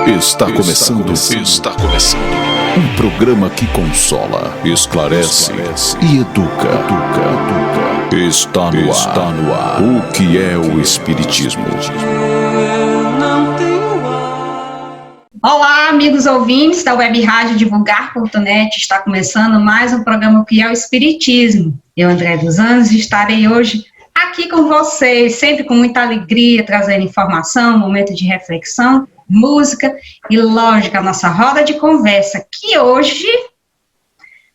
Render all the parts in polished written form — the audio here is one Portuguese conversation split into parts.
Está começando. Um programa que consola, esclarece e educa. Está no ar. O que é o Espiritismo? Olá, amigos ouvintes da Web Rádio Divulgar.net. Está começando mais um programa O que é o Espiritismo. Eu, André dos Anjos, estarei hoje aqui com vocês, sempre com muita alegria, trazendo informação, momento de reflexão, música e, lógico, a nossa roda de conversa, que hoje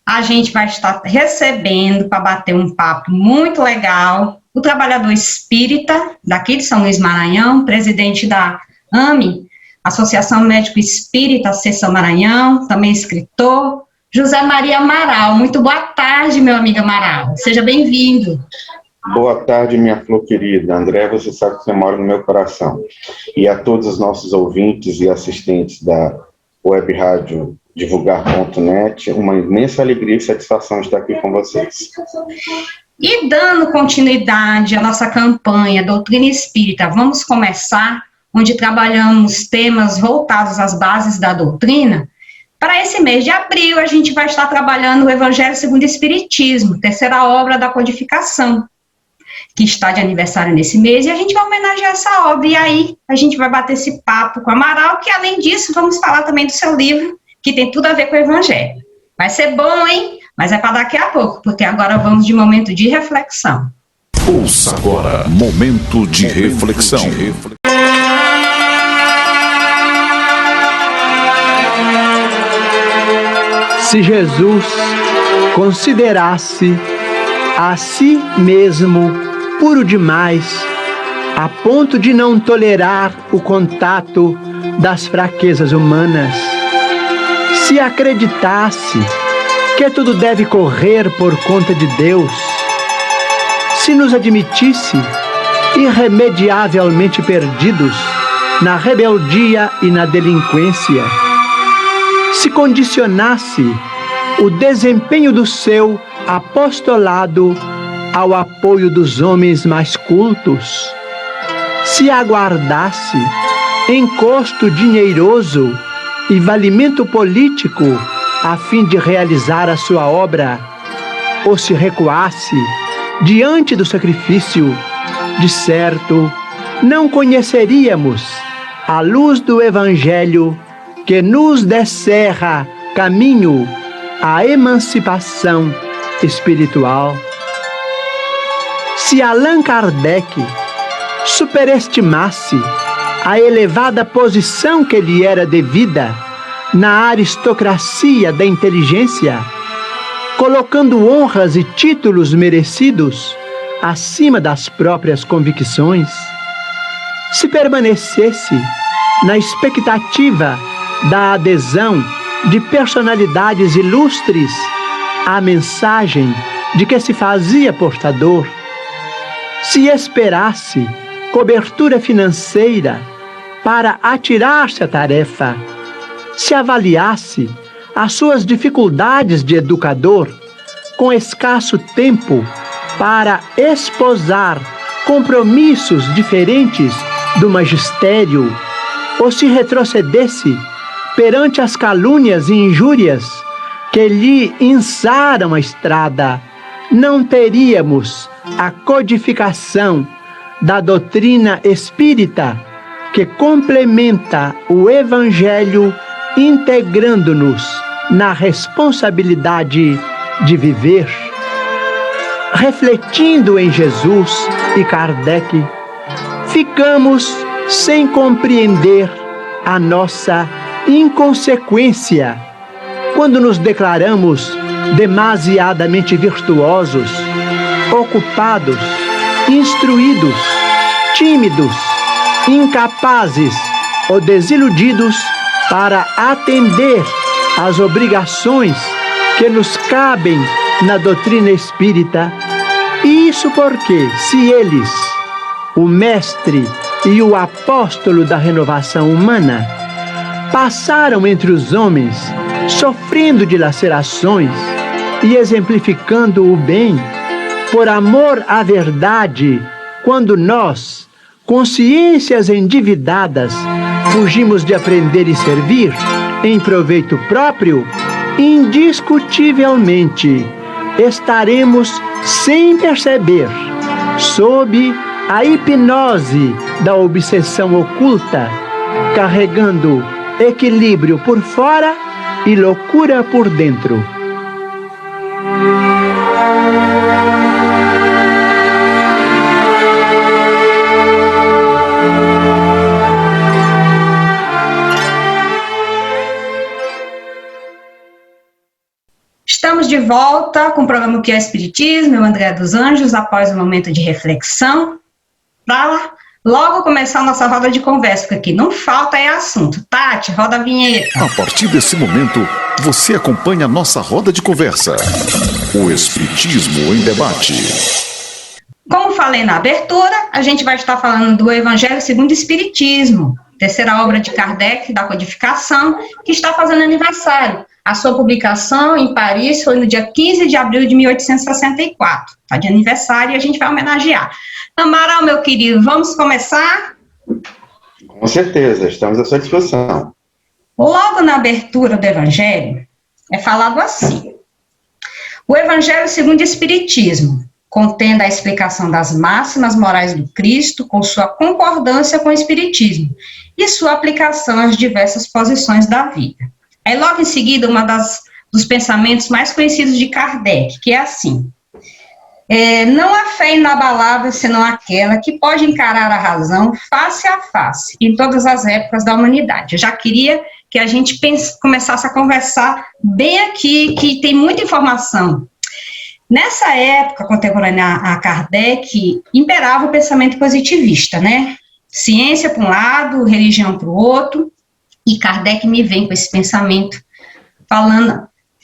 a gente vai estar recebendo para bater um papo muito legal, o trabalhador espírita daqui de São Luís Maranhão, presidente da AME, Associação Médico Espírita, Seção Maranhão, também escritor, José Maria Amaral. Muito boa tarde, meu amigo Amaral. Seja bem-vindo. Boa tarde, minha flor querida. André, você sabe que você mora no meu coração. E a todos os nossos ouvintes e assistentes da Web Rádio Divulgar.net, uma imensa alegria e satisfação estar aqui com vocês. E dando continuidade à nossa campanha Doutrina Espírita, vamos começar, onde trabalhamos temas voltados às bases da doutrina. Para esse mês de abril, a gente vai estar trabalhando o Evangelho segundo o Espiritismo, terceira obra da codificação, que está de aniversário nesse mês, e a gente vai homenagear essa obra. E aí, a gente vai bater esse papo com o Amaral, que além disso, vamos falar também do seu livro, que tem tudo a ver com o Evangelho. Vai ser bom, hein? Mas é para daqui a pouco, porque agora vamos de momento de reflexão. Ouça agora, momento de reflexão. Se Jesus considerasse a si mesmo puro demais, a ponto de não tolerar o contato das fraquezas humanas, se acreditasse que tudo deve correr por conta de Deus, se nos admitisse irremediavelmente perdidos na rebeldia e na delinquência, se condicionasse o desempenho do seu apostolado ao apoio dos homens mais cultos, se aguardasse encosto dinheiroso e valimento político a fim de realizar a sua obra, ou se recuasse diante do sacrifício, de certo, não conheceríamos a luz do Evangelho que nos descerra caminho à emancipação espiritual. Se Allan Kardec superestimasse a elevada posição que lhe era devida na aristocracia da inteligência, colocando honras e títulos merecidos acima das próprias convicções, se permanecesse na expectativa da adesão de personalidades ilustres à mensagem de que se fazia portador, se esperasse cobertura financeira para atirar-se à tarefa, se avaliasse as suas dificuldades de educador com escasso tempo para esposar compromissos diferentes do magistério, ou se retrocedesse perante as calúnias e injúrias que lhe ençaram a estrada, não teríamos a codificação da doutrina espírita que complementa o Evangelho, integrando-nos na responsabilidade de viver. Refletindo em Jesus e Kardec, ficamos sem compreender a nossa inconsequência quando nos declaramos demasiadamente virtuosos, ocupados, instruídos, tímidos, incapazes ou desiludidos para atender às obrigações que nos cabem na doutrina espírita. E isso porque, se eles, o mestre e o apóstolo da renovação humana, passaram entre os homens sofrendo dilacerações e exemplificando o bem, por amor à verdade, quando nós, consciências endividadas, fugimos de aprender e servir em proveito próprio, indiscutivelmente estaremos sem perceber, sob a hipnose da obsessão oculta, carregando equilíbrio por fora e loucura por dentro. Estamos de volta com o programa O que é Espiritismo, eu, Andréa dos Anjos, após um momento de reflexão, para logo começar a nossa roda de conversa, porque aqui não falta assunto. Tati, roda a vinheta. A partir desse momento, você acompanha a nossa roda de conversa. O Espiritismo em Debate. Como falei na abertura, a gente vai estar falando do Evangelho segundo o Espiritismo, terceira obra de Kardec, da codificação, que está fazendo aniversário. A sua publicação em Paris foi no dia 15 de abril de 1864. Está de aniversário e a gente vai homenagear. Amaral, meu querido, vamos começar? Com certeza, estamos à sua disposição. Logo na abertura do Evangelho, é falado assim: o Evangelho segundo o Espiritismo, contendo a explicação das máximas morais do Cristo, com sua concordância com o Espiritismo, e sua aplicação às diversas posições da vida. Aí, logo em seguida, dos pensamentos mais conhecidos de Kardec, que é assim: não há fé inabalável senão aquela que pode encarar a razão face a face, em todas as épocas da humanidade. Eu já queria que a gente começasse a conversar bem aqui, que tem muita informação. Nessa época contemporânea a Kardec, imperava o pensamento positivista, né? Ciência para um lado, religião para o outro, e Kardec me vem com esse pensamento,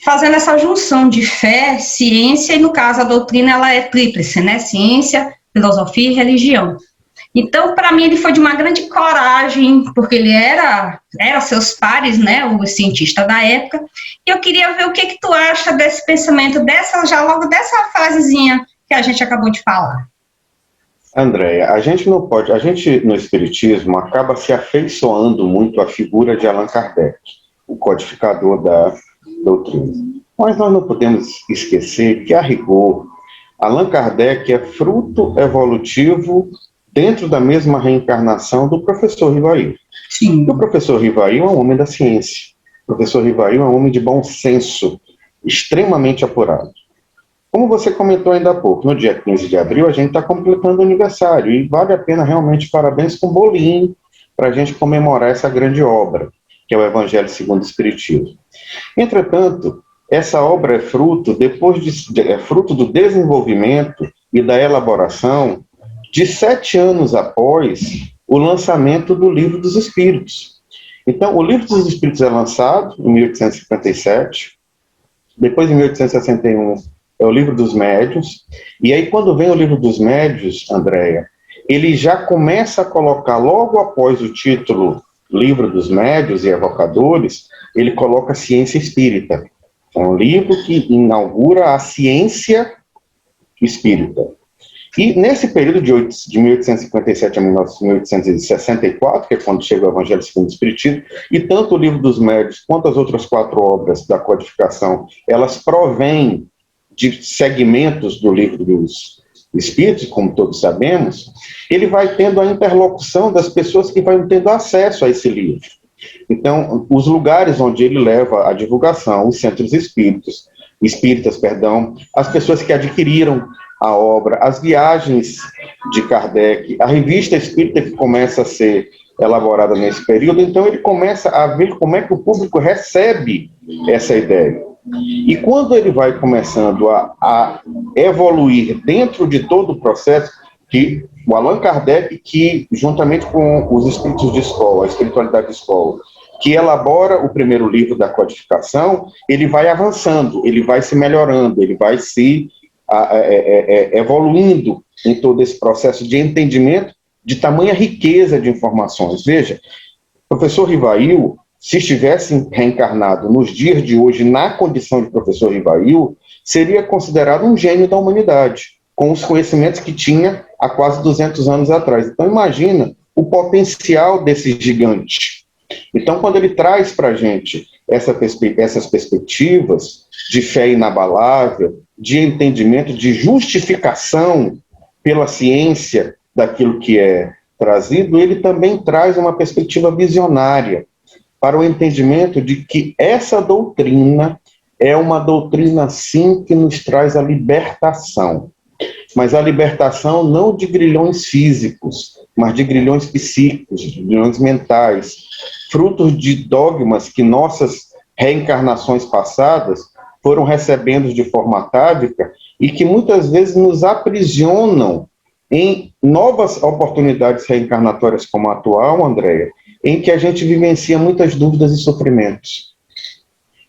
fazendo essa junção de fé, ciência, e no caso a doutrina ela é tríplice, né? Ciência, filosofia e religião. Então, para mim, ele foi de uma grande coragem, porque ele era seus pares, né, o cientista da época, e eu queria ver o que tu acha desse pensamento, logo dessa frasezinha que a gente acabou de falar. Andréia, a gente no Espiritismo acaba se afeiçoando muito à figura de Allan Kardec, o codificador da doutrina. Mas nós não podemos esquecer que, a rigor, Allan Kardec é fruto evolutivo dentro da mesma reencarnação do professor Rivail. Sim. O professor Rivail é um homem da ciência. O professor Rivail é um homem de bom senso, extremamente apurado. Como você comentou ainda há pouco, no dia 15 de abril a gente está completando o aniversário e vale a pena realmente parabéns com bolinho para a gente comemorar essa grande obra, que é o Evangelho segundo o Espiritismo. Entretanto, essa obra é fruto do desenvolvimento e da elaboração de 7 anos após o lançamento do Livro dos Espíritos. Então, o Livro dos Espíritos é lançado em 1857, depois em 1861 é o Livro dos Médiuns, e aí quando vem o Livro dos Médiuns, Andréia, ele já começa a colocar, logo após o título Livro dos Médiuns e Evocadores, ele coloca Ciência Espírita. É um livro que inaugura a ciência espírita. E nesse período de 1857 a 1864, que é quando chega o Evangelho segundo o Espiritismo, e tanto o Livro dos Médiuns quanto as outras 4 obras da codificação, elas provêm de segmentos do Livro dos Espíritos, como todos sabemos, ele vai tendo a interlocução das pessoas que vão tendo acesso a esse livro. Então, os lugares onde ele leva a divulgação, os centros espíritas, as pessoas que adquiriram a obra, as viagens de Kardec, a revista espírita que começa a ser elaborada nesse período, então ele começa a ver como é que o público recebe essa ideia. E quando ele vai começando a evoluir dentro de todo o processo, que o Allan Kardec, que juntamente com os espíritos de escola, a espiritualidade de escola, que elabora o primeiro livro da codificação, ele vai avançando, ele vai se melhorando, ele vai se evoluindo em todo esse processo de entendimento de tamanha riqueza de informações. Veja, o professor Rivail, se estivesse reencarnado nos dias de hoje na condição de professor Rivail, seria considerado um gênio da humanidade, com os conhecimentos que tinha há quase 200 anos atrás. Então, imagina o potencial desse gigante. Então, quando ele traz para a gente essas perspectivas de fé inabalável, de entendimento, de justificação pela ciência daquilo que é trazido, ele também traz uma perspectiva visionária para o entendimento de que essa doutrina é uma doutrina, sim, que nos traz a libertação. Mas a libertação não de grilhões físicos, mas de grilhões psíquicos, de grilhões mentais, frutos de dogmas que nossas reencarnações passadas foram recebendo de forma atávica e que muitas vezes nos aprisionam em novas oportunidades reencarnatórias como a atual, Andréia, em que a gente vivencia muitas dúvidas e sofrimentos.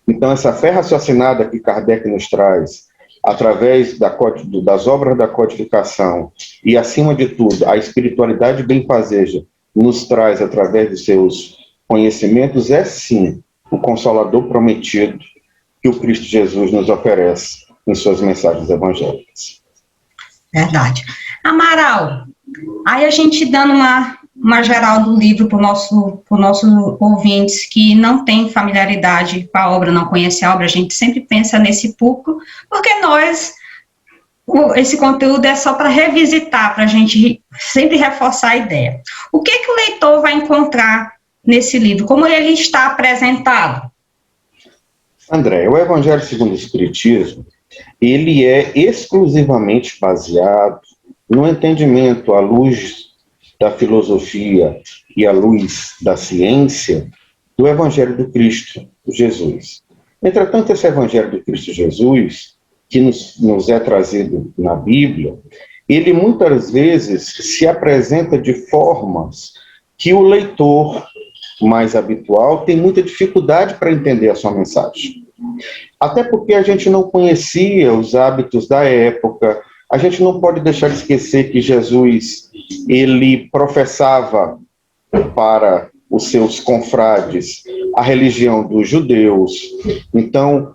Então, essa fé raciocinada que Kardec nos traz, através das obras da codificação e, acima de tudo, a espiritualidade benfazeja nos traz através de seus conhecimentos, é sim o Consolador prometido que o Cristo Jesus nos oferece em suas mensagens evangélicas. Verdade. Amaral, aí a gente dando uma geral do livro para o nosso ouvintes que não tem familiaridade com a obra, não conhece a obra, a gente sempre pensa nesse público, porque esse conteúdo é só para revisitar, para a gente sempre reforçar a ideia. O que o leitor vai encontrar nesse livro? Como ele está apresentado? André, o Evangelho segundo o Espiritismo, ele é exclusivamente baseado no entendimento à luz da filosofia e à luz da ciência do Evangelho do Cristo Jesus. Entretanto, esse Evangelho do Cristo Jesus, que nos é trazido na Bíblia, ele muitas vezes se apresenta de formas que o leitor mais habitual tem muita dificuldade para entender a sua mensagem. Até porque a gente não conhecia os hábitos da época. A gente não pode deixar de esquecer que Jesus, ele professava para os seus confrades a religião dos judeus. Então,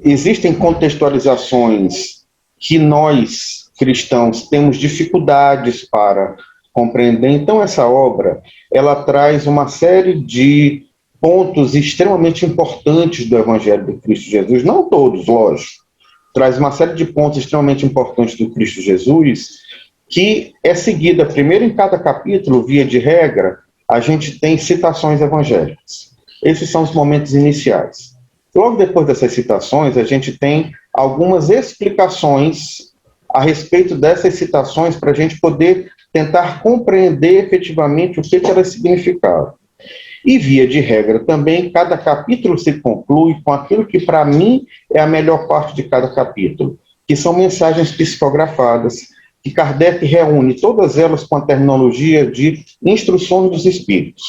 existem contextualizações que nós, cristãos, temos dificuldades para compreender. Então, essa obra, ela traz uma série de pontos extremamente importantes do Evangelho do Cristo Jesus, não todos, lógico, traz uma série de pontos extremamente importantes do Cristo Jesus, que é seguida, primeiro em cada capítulo, via de regra, a gente tem citações evangélicas. Esses são os momentos iniciais. Logo depois dessas citações, a gente tem algumas explicações a respeito dessas citações para a gente poder tentar compreender efetivamente o que elas significavam. E, via de regra também, cada capítulo se conclui com aquilo que, para mim, é a melhor parte de cada capítulo, que são mensagens psicografadas, que Kardec reúne todas elas com a terminologia de instruções dos espíritos.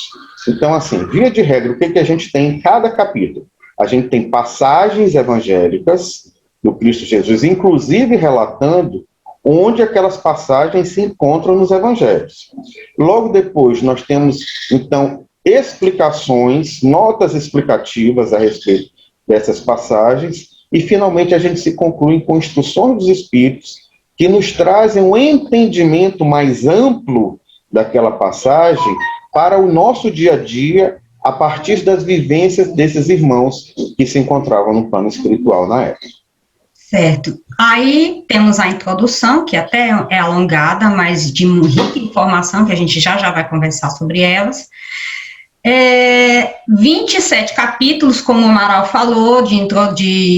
Então, assim, via de regra, o que a gente tem em cada capítulo? A gente tem passagens evangélicas do Cristo Jesus, inclusive relatando onde aquelas passagens se encontram nos evangelhos. Logo depois, nós temos, então, explicações, notas explicativas a respeito dessas passagens, e finalmente a gente se conclui com instruções dos espíritos que nos trazem um entendimento mais amplo daquela passagem para o nosso dia a dia, a partir das vivências desses irmãos que se encontravam no plano espiritual na época. Certo. Aí temos a introdução, que até é alongada, mas de muita informação, que a gente já vai conversar sobre elas. 27 capítulos, como o Amaral falou,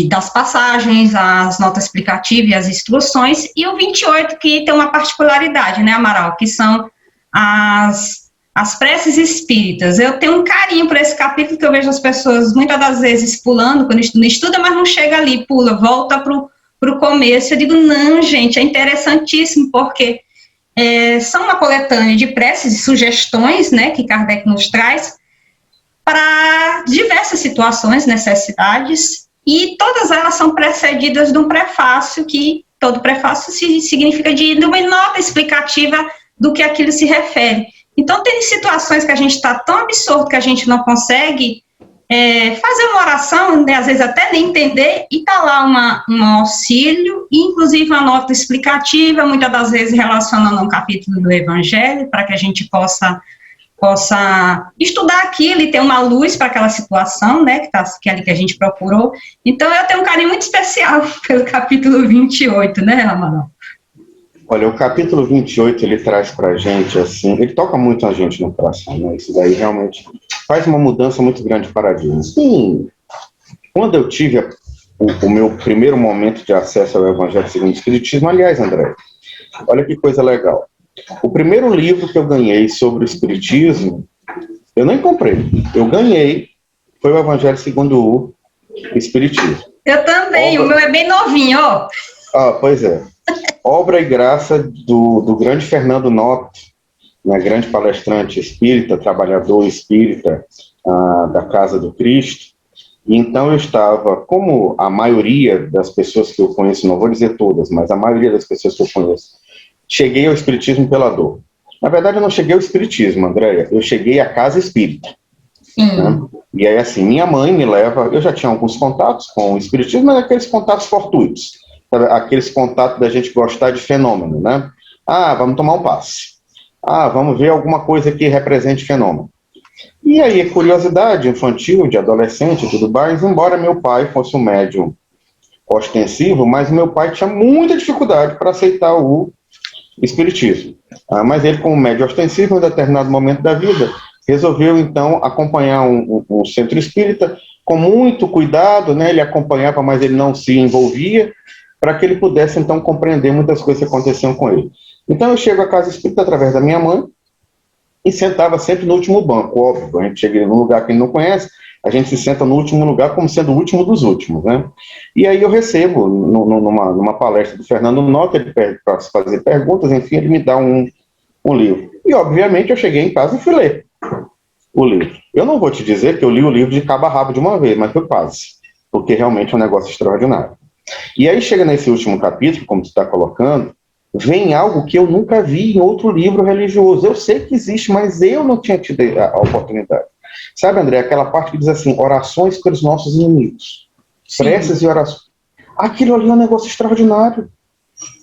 das passagens, as notas explicativas e as instruções, e o 28, que tem uma particularidade, né, Amaral, que são as preces espíritas. Eu tenho um carinho por esse capítulo, que eu vejo as pessoas, muitas das vezes, pulando, quando estuda, mas não chega ali, pula, volta para o começo. Eu digo, não, gente, é interessantíssimo, porque são uma coletânea de preces e sugestões, né, que Kardec nos traz, para diversas situações, necessidades, e todas elas são precedidas de um prefácio, que todo prefácio significa de uma nota explicativa do que aquilo se refere. Então, tem situações que a gente está tão absorto que a gente não consegue fazer uma oração, né, às vezes até nem entender, e tá lá um auxílio, inclusive uma nota explicativa, muitas das vezes relacionando a um capítulo do Evangelho, para que a gente possa estudar aquilo e ter uma luz para aquela situação, né, que é ali que a gente procurou. Então, eu tenho um carinho muito especial pelo capítulo 28, né, Amaral? Olha, o capítulo 28, ele traz pra gente, assim, ele toca muito a gente no coração, né? Isso daí realmente faz uma mudança muito grande de paradigma. Sim, quando eu tive o meu primeiro momento de acesso ao Evangelho segundo o Espiritismo, aliás, André, olha que coisa legal. O primeiro livro que eu ganhei sobre o Espiritismo, eu nem comprei, eu ganhei, foi o Evangelho segundo o Espiritismo. Eu também, o meu é bem novinho, ó. Ah, pois é. Obra e graça do grande Fernando Notti, né, grande palestrante espírita, trabalhador espírita da Casa do Cristo. E então eu estava, como a maioria das pessoas que eu conheço, não vou dizer todas, mas a maioria das pessoas que eu conheço, cheguei ao Espiritismo pela dor. Na verdade, eu não cheguei ao Espiritismo, Andréia, eu cheguei à Casa Espírita. Né? E aí, assim, minha mãe me leva, eu já tinha alguns contatos com o Espiritismo, mas aqueles contatos fortuitos. Aqueles contatos da gente gostar de fenômeno, né? Ah, vamos tomar um passe. Ah, vamos ver alguma coisa que represente fenômeno. E aí, curiosidade infantil, de adolescente e tudo mais, embora meu pai fosse um médium ostensivo, mas meu pai tinha muita dificuldade para aceitar o espiritismo. Mas ele, como médium ostensivo, em determinado momento da vida, resolveu, então, acompanhar um centro espírita com muito cuidado, né? Ele acompanhava, mas ele não se envolvia, para que ele pudesse, então, compreender muitas coisas que aconteciam com ele. Então, eu chego à Casa Espírita através da minha mãe e sentava sempre no último banco, óbvio. A gente chega num lugar que ele não conhece, a gente se senta no último lugar como sendo o último dos últimos, né? E aí eu recebo, numa palestra do Fernando Notti, ele pede para fazer perguntas, enfim, ele me dá um livro. E, obviamente, eu cheguei em casa e fui ler o livro. Eu não vou te dizer que eu li o livro de cabo a rabo de uma vez, mas foi quase, porque realmente é um negócio extraordinário. E aí chega nesse último capítulo, como tu está colocando, vem algo que eu nunca vi em outro livro religioso. Eu sei que existe, mas eu não tinha tido a oportunidade. Sabe, André, aquela parte que diz assim, orações pelos nossos inimigos. Sim. Preces e orações. Aquilo ali é um negócio extraordinário.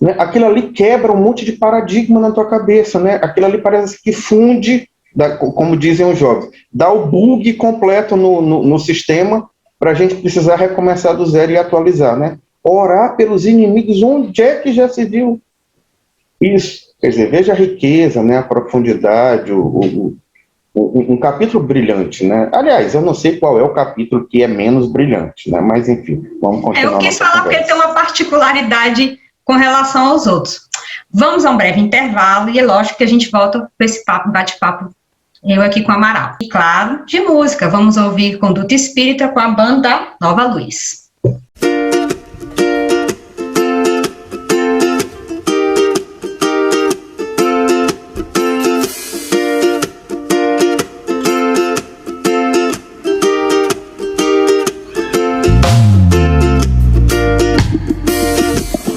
Né? Aquilo ali quebra um monte de paradigma na tua cabeça. Né? Aquilo ali parece que funde, como dizem os jovens, dá o bug completo no sistema para a gente precisar recomeçar do zero e atualizar, né? Orar pelos inimigos, onde é que já se viu isso? Quer dizer, veja a riqueza, né, a profundidade, um capítulo brilhante, né? Aliás, eu não sei qual é o capítulo que é menos brilhante, né? Mas, enfim, vamos continuar. Eu quis falar porque ele tem uma particularidade com relação aos outros. Vamos a um breve intervalo e é lógico que a gente volta para esse bate-papo, eu aqui com a Amaral. E, claro, de música. Vamos ouvir Conduta Espírita com a banda Nova Luz.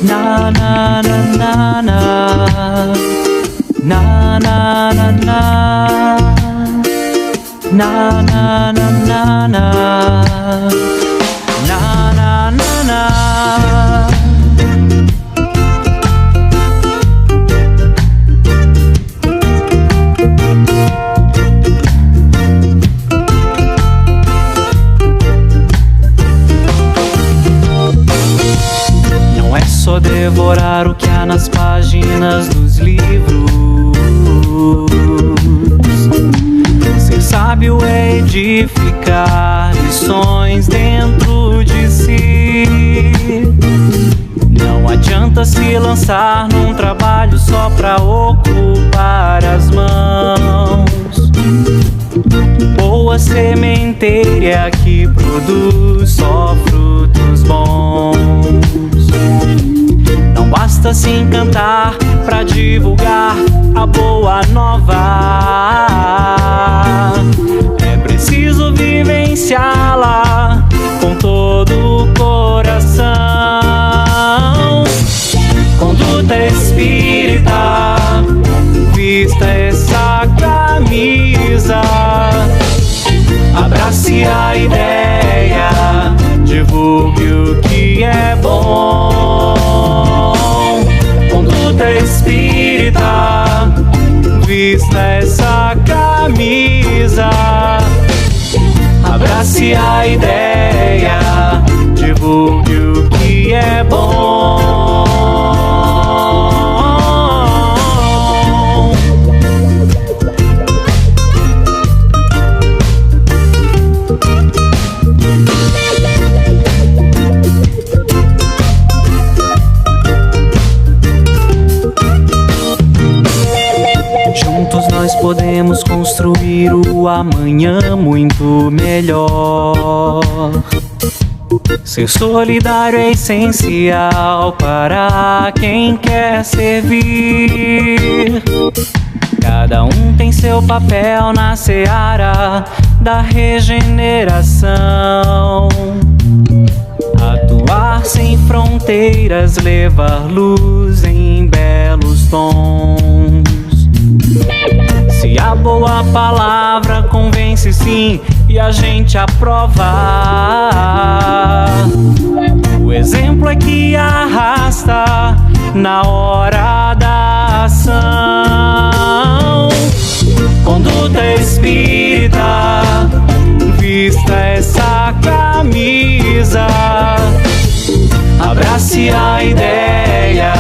Na na na na na na na na na na na na na na na na na. Não é só devorar o que há nas páginas dos livros. Ser sábio é edificar lições dentro de si. Não adianta se lançar num trabalho só pra ocupar as mãos. Boa sementeira que produz só frutos bons. Não basta se encantar pra divulgar a boa nova. É preciso vivenciá-la com todo o coração. Conduta espírita, vista essa camisa, abrace a ideia Abrace a ideia, divulgue o que é bom. Juntos nós podemos construir o amanhã muito melhor. Ser solidário é essencial para quem quer servir. Cada um tem seu papel na seara da regeneração. Atuar sem fronteiras, levar luz em belos tons. Se a boa palavra convence sim e a gente aprova, o exemplo é que arrasta na hora da ação. Conduta espírita, vista essa camisa, abrace a ideia,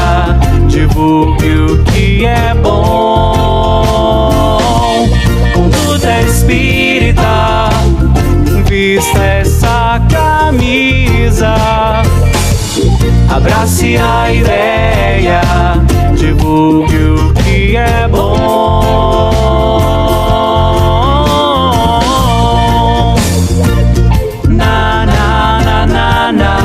divulgue o que é bom. Conduta espírita, vista essa camisa, abrace a ideia, divulgue o que é bom. Na na na na na.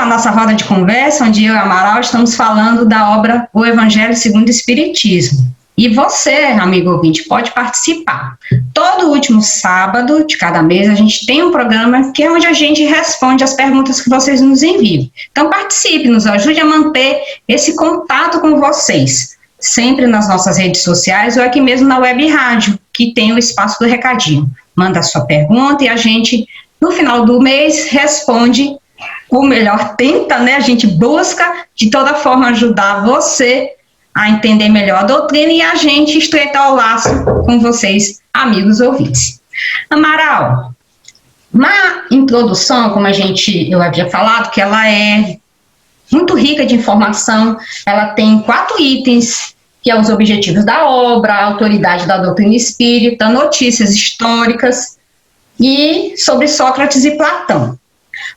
Nossa roda de conversa, onde eu e Amaral estamos falando da obra O Evangelho segundo o Espiritismo. E você, amigo ouvinte, pode participar. Todo último sábado de cada mês a gente tem um programa que é onde a gente responde as perguntas que vocês nos enviam. Então participe, nos ajude a manter esse contato com vocês, sempre nas nossas redes sociais ou aqui mesmo na web rádio, que tem o espaço do recadinho. Manda a sua pergunta e a gente, no final do mês, responde. Ou melhor, tenta, né? A gente busca de toda forma ajudar você a entender melhor a doutrina e a gente estreitar o laço com vocês, amigos ouvintes. Amaral, na introdução, como eu havia falado, que ela é muito rica de informação, ela tem 4 itens, que são os objetivos da obra, a autoridade da doutrina espírita, notícias históricas e sobre Sócrates e Platão.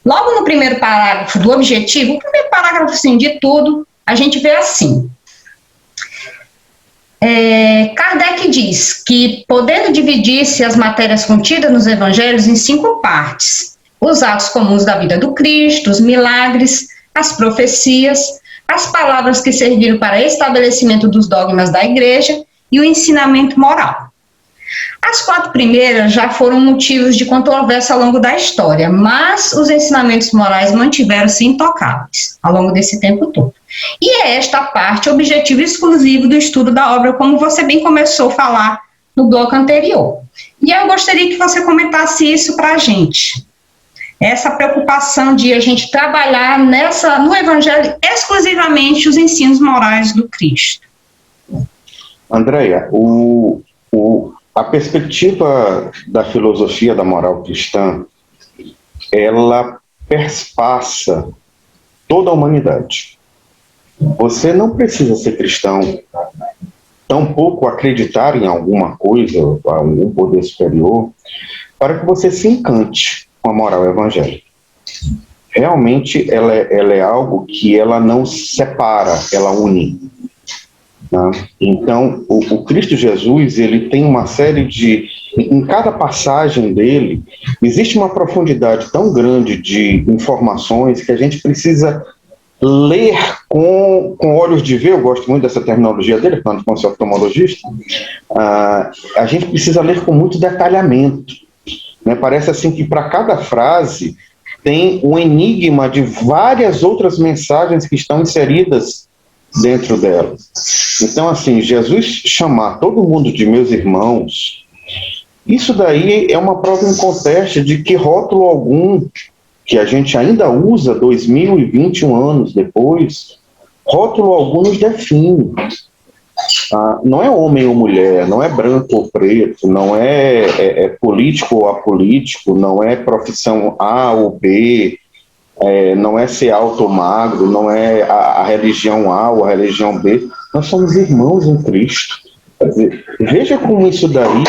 Logo no primeiro parágrafo do objetivo, o primeiro parágrafo assim, de tudo, a gente vê assim. Kardec diz que, podendo dividir-se as matérias contidas nos evangelhos em 5 partes, os atos comuns da vida do Cristo, os milagres, as profecias, as palavras que serviram para estabelecimento dos dogmas da igreja e o ensinamento moral. As 4 primeiras já foram motivos de controvérsia ao longo da história, mas os ensinamentos morais mantiveram-se intocáveis ao longo desse tempo todo. E é esta parte o objetivo exclusivo do estudo da obra, como você bem começou a falar no bloco anterior. E eu gostaria que você comentasse isso para a gente. Essa preocupação de a gente trabalhar no Evangelho exclusivamente os ensinos morais do Cristo. Andréia, a perspectiva da filosofia da moral cristã, ela perspassa toda a humanidade. Você não precisa ser cristão, tampouco acreditar em alguma coisa, algum poder superior, para que você se encante com a moral evangélica. Realmente ela é algo que ela não separa, ela une. Tá? Então, o Cristo Jesus, ele tem uma série de... Em cada passagem dele, existe uma profundidade tão grande de informações que a gente precisa ler com olhos de ver. Eu gosto muito dessa terminologia dele, quando eu sou oftalmologista. A gente precisa ler com muito detalhamento, né? Parece assim que para cada frase tem um enigma de várias outras mensagens que estão inseridas dentro dela. Então, assim, Jesus chamar todo mundo de meus irmãos, isso daí é uma prova inconteste de que rótulo algum, que a gente ainda usa 2021 anos depois, rótulo algum nos define. Não é homem ou mulher, não é branco ou preto, não é político ou apolítico, não é profissão A ou B, não é ser alto ou magro, não é a religião A ou a religião B. Nós somos irmãos em Cristo. Quer dizer, veja como isso daí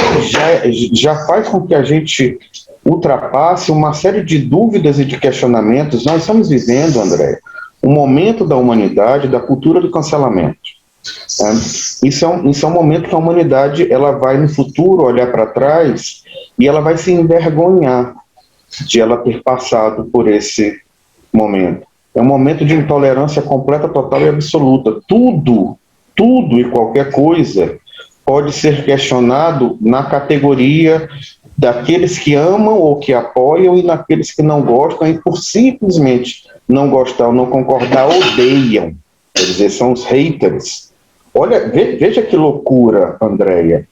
já faz com que a gente ultrapasse uma série de dúvidas e de questionamentos. Nós estamos vivendo, André, um momento da humanidade, da cultura do cancelamento. Isso é um momento que a humanidade ela vai no futuro olhar para trás e ela vai se envergonhar de ela ter passado por esse momento. É um momento de intolerância completa, total e absoluta. Tudo e qualquer coisa pode ser questionado na categoria daqueles que amam ou que apoiam e naqueles que não gostam e por simplesmente não gostar ou não concordar, odeiam. Quer dizer, são os haters. Olha, veja que loucura, Andréia.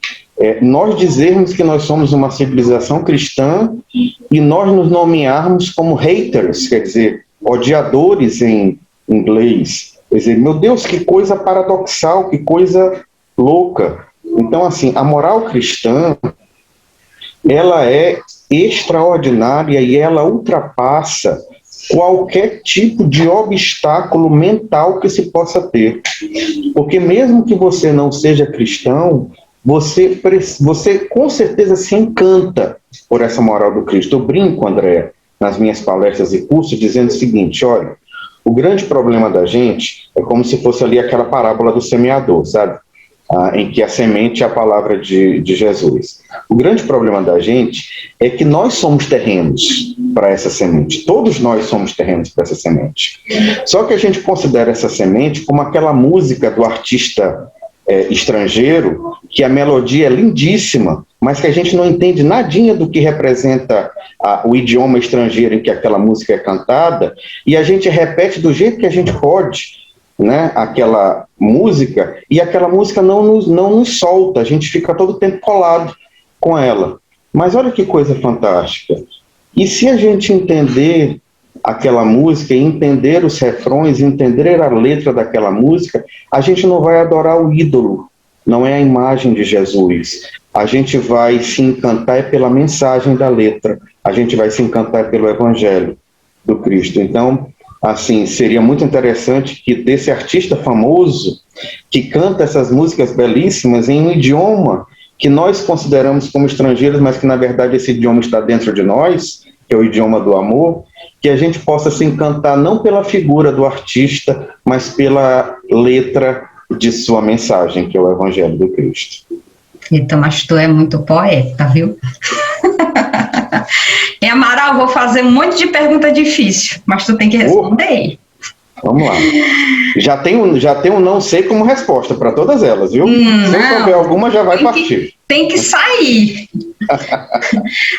Nós dizermos que nós somos uma civilização cristã e nós nos nomearmos como haters, quer dizer, odiadores em inglês. Quer dizer, meu Deus, que coisa paradoxal, que coisa louca. Então, assim, a moral cristã, ela é extraordinária e ela ultrapassa qualquer tipo de obstáculo mental que se possa ter. Porque mesmo que você não seja cristão, você com certeza se encanta por essa moral do Cristo. Eu brinco, André, nas minhas palestras e cursos, dizendo o seguinte: olha, o grande problema da gente é como se fosse ali aquela parábola do semeador, sabe? Em que a semente é a palavra de Jesus. O grande problema da gente é que nós somos terrenos para essa semente. Todos nós somos terrenos para essa semente. Só que a gente considera essa semente como aquela música do artista estrangeiro, que a melodia é lindíssima, mas que a gente não entende nadinha do que representa o idioma estrangeiro em que aquela música é cantada, e a gente repete do jeito que a gente pode, né, aquela música, e aquela música não nos solta, a gente fica todo o tempo colado com ela. Mas olha que coisa fantástica. E se a gente entender aquela música, e entender os refrões, entender a letra daquela música, a gente não vai adorar o ídolo, não é a imagem de Jesus. A gente vai se encantar pela mensagem da letra, a gente vai se encantar pelo Evangelho do Cristo. Então, assim, seria muito interessante que desse artista famoso, que canta essas músicas belíssimas em um idioma que nós consideramos como estrangeiros, mas que na verdade esse idioma está dentro de nós, que é o idioma do amor, que a gente possa se encantar não pela figura do artista, mas pela letra de sua mensagem, que é o Evangelho do Cristo. Então, mas tu é muito poeta, viu? E Amaral, vou fazer um monte de pergunta difícil, mas tu tem que responder. Vamos lá. Já tem um não sei como resposta para todas elas, viu? Se souber alguma, já vai partir. Tem que sair.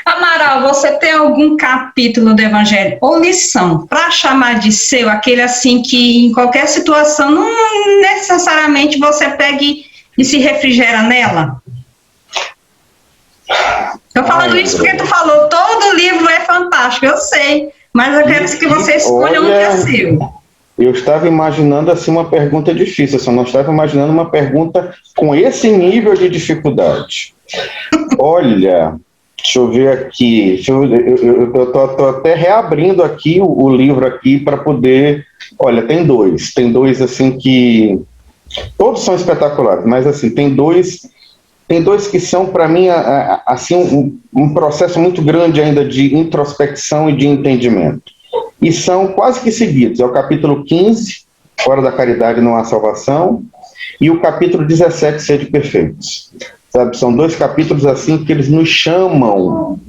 Amaral, você tem algum capítulo do Evangelho ou lição para chamar de seu, aquele assim que em qualquer situação não necessariamente você pegue e se refrigera nela? Estou falando isso porque tu falou, todo livro é fantástico, eu sei, mas eu quero que você escolha um que é seu. Eu estava imaginando assim uma pergunta difícil, eu só não estava imaginando uma pergunta com esse nível de dificuldade. Olha, deixa eu ver aqui, eu estou até reabrindo aqui o livro aqui para poder... Olha, tem dois assim que... Todos são espetaculares, mas assim, tem dois que são, para mim, assim, um processo muito grande ainda de introspecção e de entendimento. E são quase que seguidos. É o capítulo 15, Fora da Caridade não há salvação, e o capítulo 17, Sede Perfeitos. Sabe, são 2 capítulos assim que eles nos chamam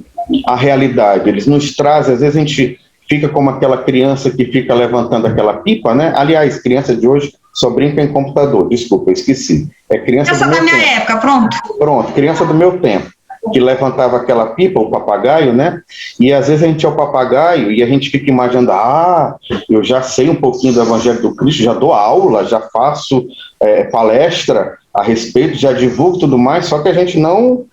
à realidade, eles nos trazem, às vezes a gente fica como aquela criança que fica levantando aquela pipa, né? Aliás, criança de hoje só brinca em computador, desculpa, eu esqueci. É criança do Essa da meu minha tempo. época, pronto. Pronto, criança do meu tempo, que levantava aquela pipa, o papagaio, né? E às vezes a gente é o papagaio e a gente fica imaginando, eu já sei um pouquinho do Evangelho do Cristo, já dou aula, já faço palestra a respeito, já divulgo tudo mais, só que a gente não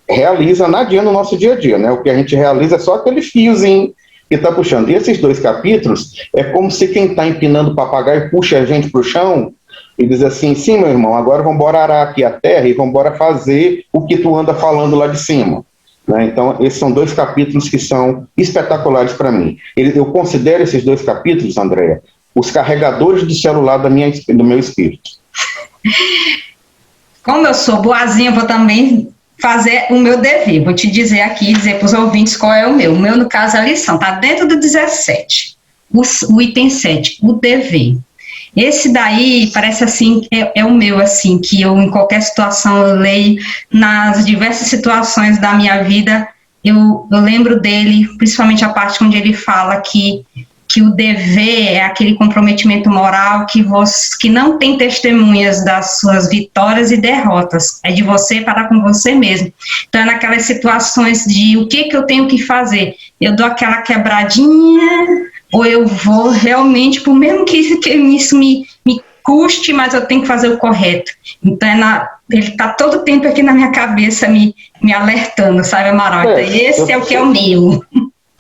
realiza nadinha no nosso dia a dia, né? O que a gente realiza é só aquele fiozinho que está puxando. E esses 2 capítulos é como se quem está empinando o papagaio puxa a gente para o chão e diz assim, sim, meu irmão, agora vamos embora arar aqui a terra e vamos embora fazer o que tu anda falando lá de cima. Né? Então, esses são 2 capítulos que são espetaculares para mim. Eu considero esses 2 capítulos, Andréa, os carregadores do celular do meu espírito. Como eu sou boazinha, eu vou também fazer o meu dever. Vou te dizer aqui, dizer para os ouvintes qual é o meu. O meu, no caso, a lição está dentro do 17, o item 7, o dever. Esse daí parece assim, é o meu, assim, que eu em qualquer situação eu leio, nas diversas situações da minha vida, eu lembro dele, principalmente a parte onde ele fala que o dever é aquele comprometimento moral que não tem testemunhas das suas vitórias e derrotas, é de você para com você mesmo. Então é naquelas situações de o que eu tenho que fazer, eu dou aquela quebradinha, ou eu vou realmente, por mesmo que isso me custe, mas eu tenho que fazer o correto. Então ele está todo o tempo aqui na minha cabeça me alertando, sabe, Amaral? Então, esse é o que é o meu.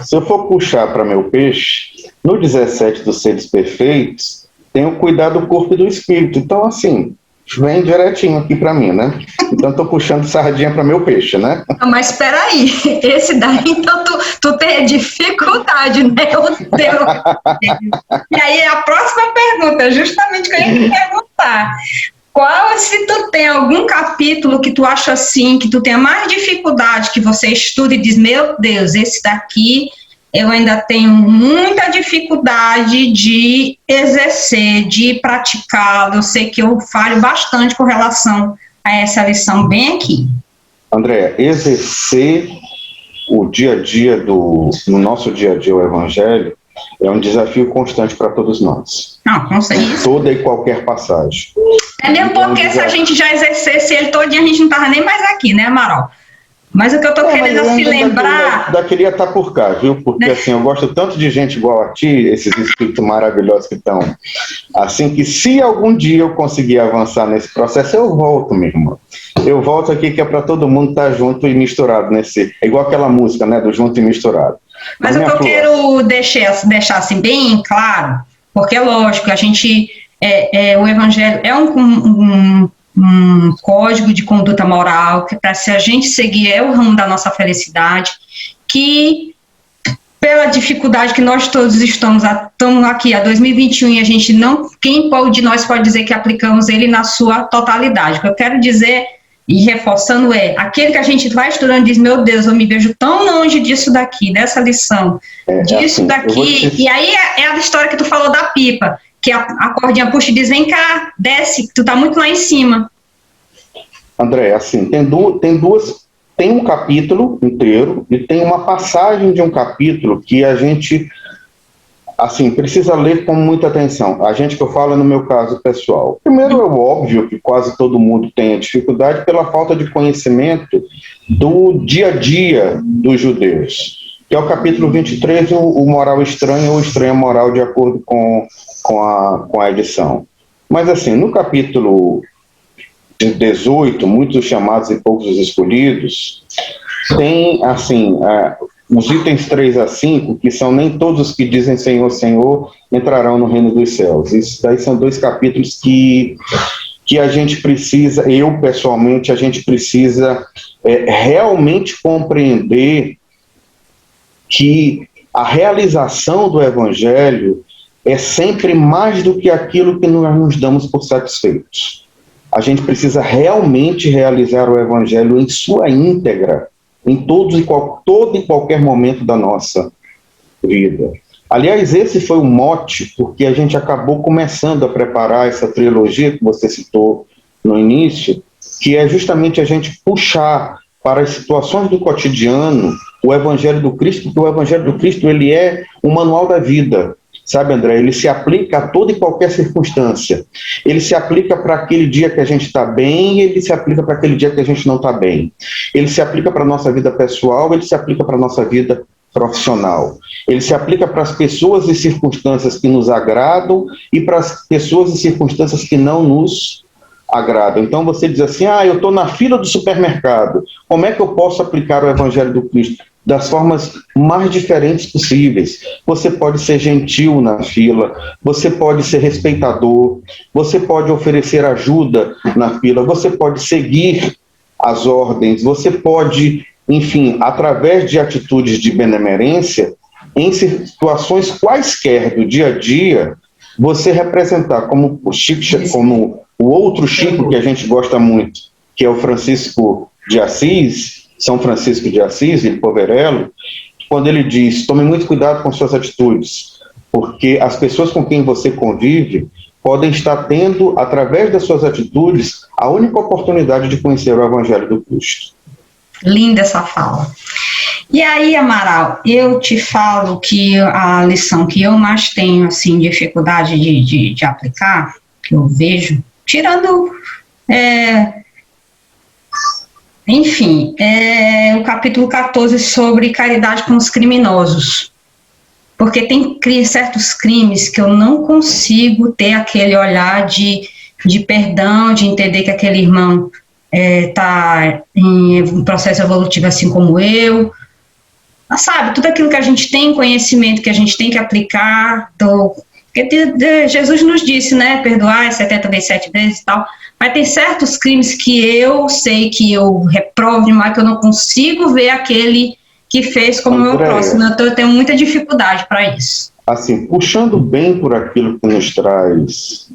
Se eu for puxar para meu peixe, no 17 dos Seres Perfeitos, tem o cuidar do corpo e do espírito. Então, assim, vem direitinho aqui para mim, né? Então, estou puxando sardinha para meu peixe, né? Mas espera aí, esse daí, então, tu tem dificuldade, né? E aí, a próxima pergunta, justamente que eu ia te perguntar. Se tu tem algum capítulo que tu acha assim, que tu tenha mais dificuldade, que você estuda e diz, meu Deus, esse daqui eu ainda tenho muita dificuldade de exercer, de praticá-lo, eu sei que eu falho bastante com relação a essa lição bem aqui. Andréa, exercer o dia a dia no nosso dia a dia o Evangelho é um desafio constante para todos nós. Não sei isso. Toda e qualquer passagem. É mesmo porque se a gente já exercesse ele todinho, a gente não estava nem mais aqui, né, Amaral? Mas o que eu estou querendo assim lembrar... Queria estar por cá, viu? Porque assim, eu gosto tanto de gente igual a ti, esses espíritos maravilhosos que estão. Assim que se algum dia eu conseguir avançar nesse processo, eu volto, minha irmã. Eu volto aqui que é para todo mundo estar junto e misturado nesse... É igual aquela música, né? Do junto e misturado. Mas o que eu quero deixar assim bem claro, porque é lógico, a gente... o Evangelho é um código de conduta moral, que para se a gente seguir é o ramo da nossa felicidade, que pela dificuldade que nós todos estamos aqui a 2021 e a gente não, quem de nós pode dizer que aplicamos ele na sua totalidade? O que eu quero dizer e reforçando aquele que a gente vai estudando diz, meu Deus, eu me vejo tão longe disso daqui, dessa lição, disso daqui, e aí é a história que tu falou da pipa, que a cordinha puxa e diz, vem cá, desce, tu tá muito lá em cima. André, assim, tem um capítulo inteiro e tem uma passagem de um capítulo que a gente, assim, precisa ler com muita atenção. A gente que eu falo no meu caso pessoal. Primeiro, é óbvio que quase todo mundo tem a dificuldade pela falta de conhecimento do dia a dia dos judeus, que é o capítulo 23, o moral estranho ou estranha moral, de acordo com a edição. Mas, assim, no capítulo 18, muitos chamados e poucos os escolhidos, tem, assim, os itens 3 a 5, que são nem todos os que dizem Senhor, Senhor, entrarão no reino dos céus. Isso daí são 2 capítulos que a gente precisa, eu pessoalmente, a gente precisa realmente compreender que a realização do Evangelho é sempre mais do que aquilo que nós nos damos por satisfeitos. A gente precisa realmente realizar o Evangelho em sua íntegra, em todo e qualquer momento da nossa vida. Aliás, esse foi o mote, porque a gente acabou começando a preparar essa trilogia que você citou no início, que é justamente a gente puxar para as situações do cotidiano o Evangelho do Cristo, porque o Evangelho do Cristo ele é o manual da vida, sabe, André? Ele se aplica a toda e qualquer circunstância. Ele se aplica para aquele dia que a gente está bem, e ele se aplica para aquele dia que a gente não está bem. Ele se aplica para a nossa vida pessoal, ele se aplica para a nossa vida profissional. Ele se aplica para as pessoas e circunstâncias que nos agradam e para as pessoas e circunstâncias que não nos agradam. Então você diz assim, eu estou na fila do supermercado, como é que eu posso aplicar o Evangelho do Cristo? Das formas mais diferentes possíveis. Você pode ser gentil na fila, você pode ser respeitador, você pode oferecer ajuda na fila, você pode seguir as ordens, você pode, enfim, através de atitudes de benemerência, em situações quaisquer do dia a dia, você representar como o Chico, como o outro Chico que a gente gosta muito, que é o Francisco de Assis, São Francisco de Assis, de Poverello, quando ele diz, tome muito cuidado com suas atitudes, porque as pessoas com quem você convive podem estar tendo, através das suas atitudes, a única oportunidade de conhecer o Evangelho do Cristo. Linda essa fala. E aí, Amaral, eu te falo que a lição que eu mais tenho, assim, dificuldade de aplicar, que eu vejo, tirando, enfim, o capítulo 14 sobre caridade com os criminosos. Porque tem certos crimes que eu não consigo ter aquele olhar de perdão, de entender que aquele irmão está em um processo evolutivo assim como eu. Sabe, tudo aquilo que a gente tem conhecimento, que a gente tem que aplicar, porque Jesus nos disse, né, perdoar 70 vezes 7 vezes e tal, mas tem certos crimes que eu sei que eu reprovo demais, que eu não consigo ver aquele que fez como o meu próximo, então eu tenho muita dificuldade para isso. Assim, puxando bem por aquilo que nos traz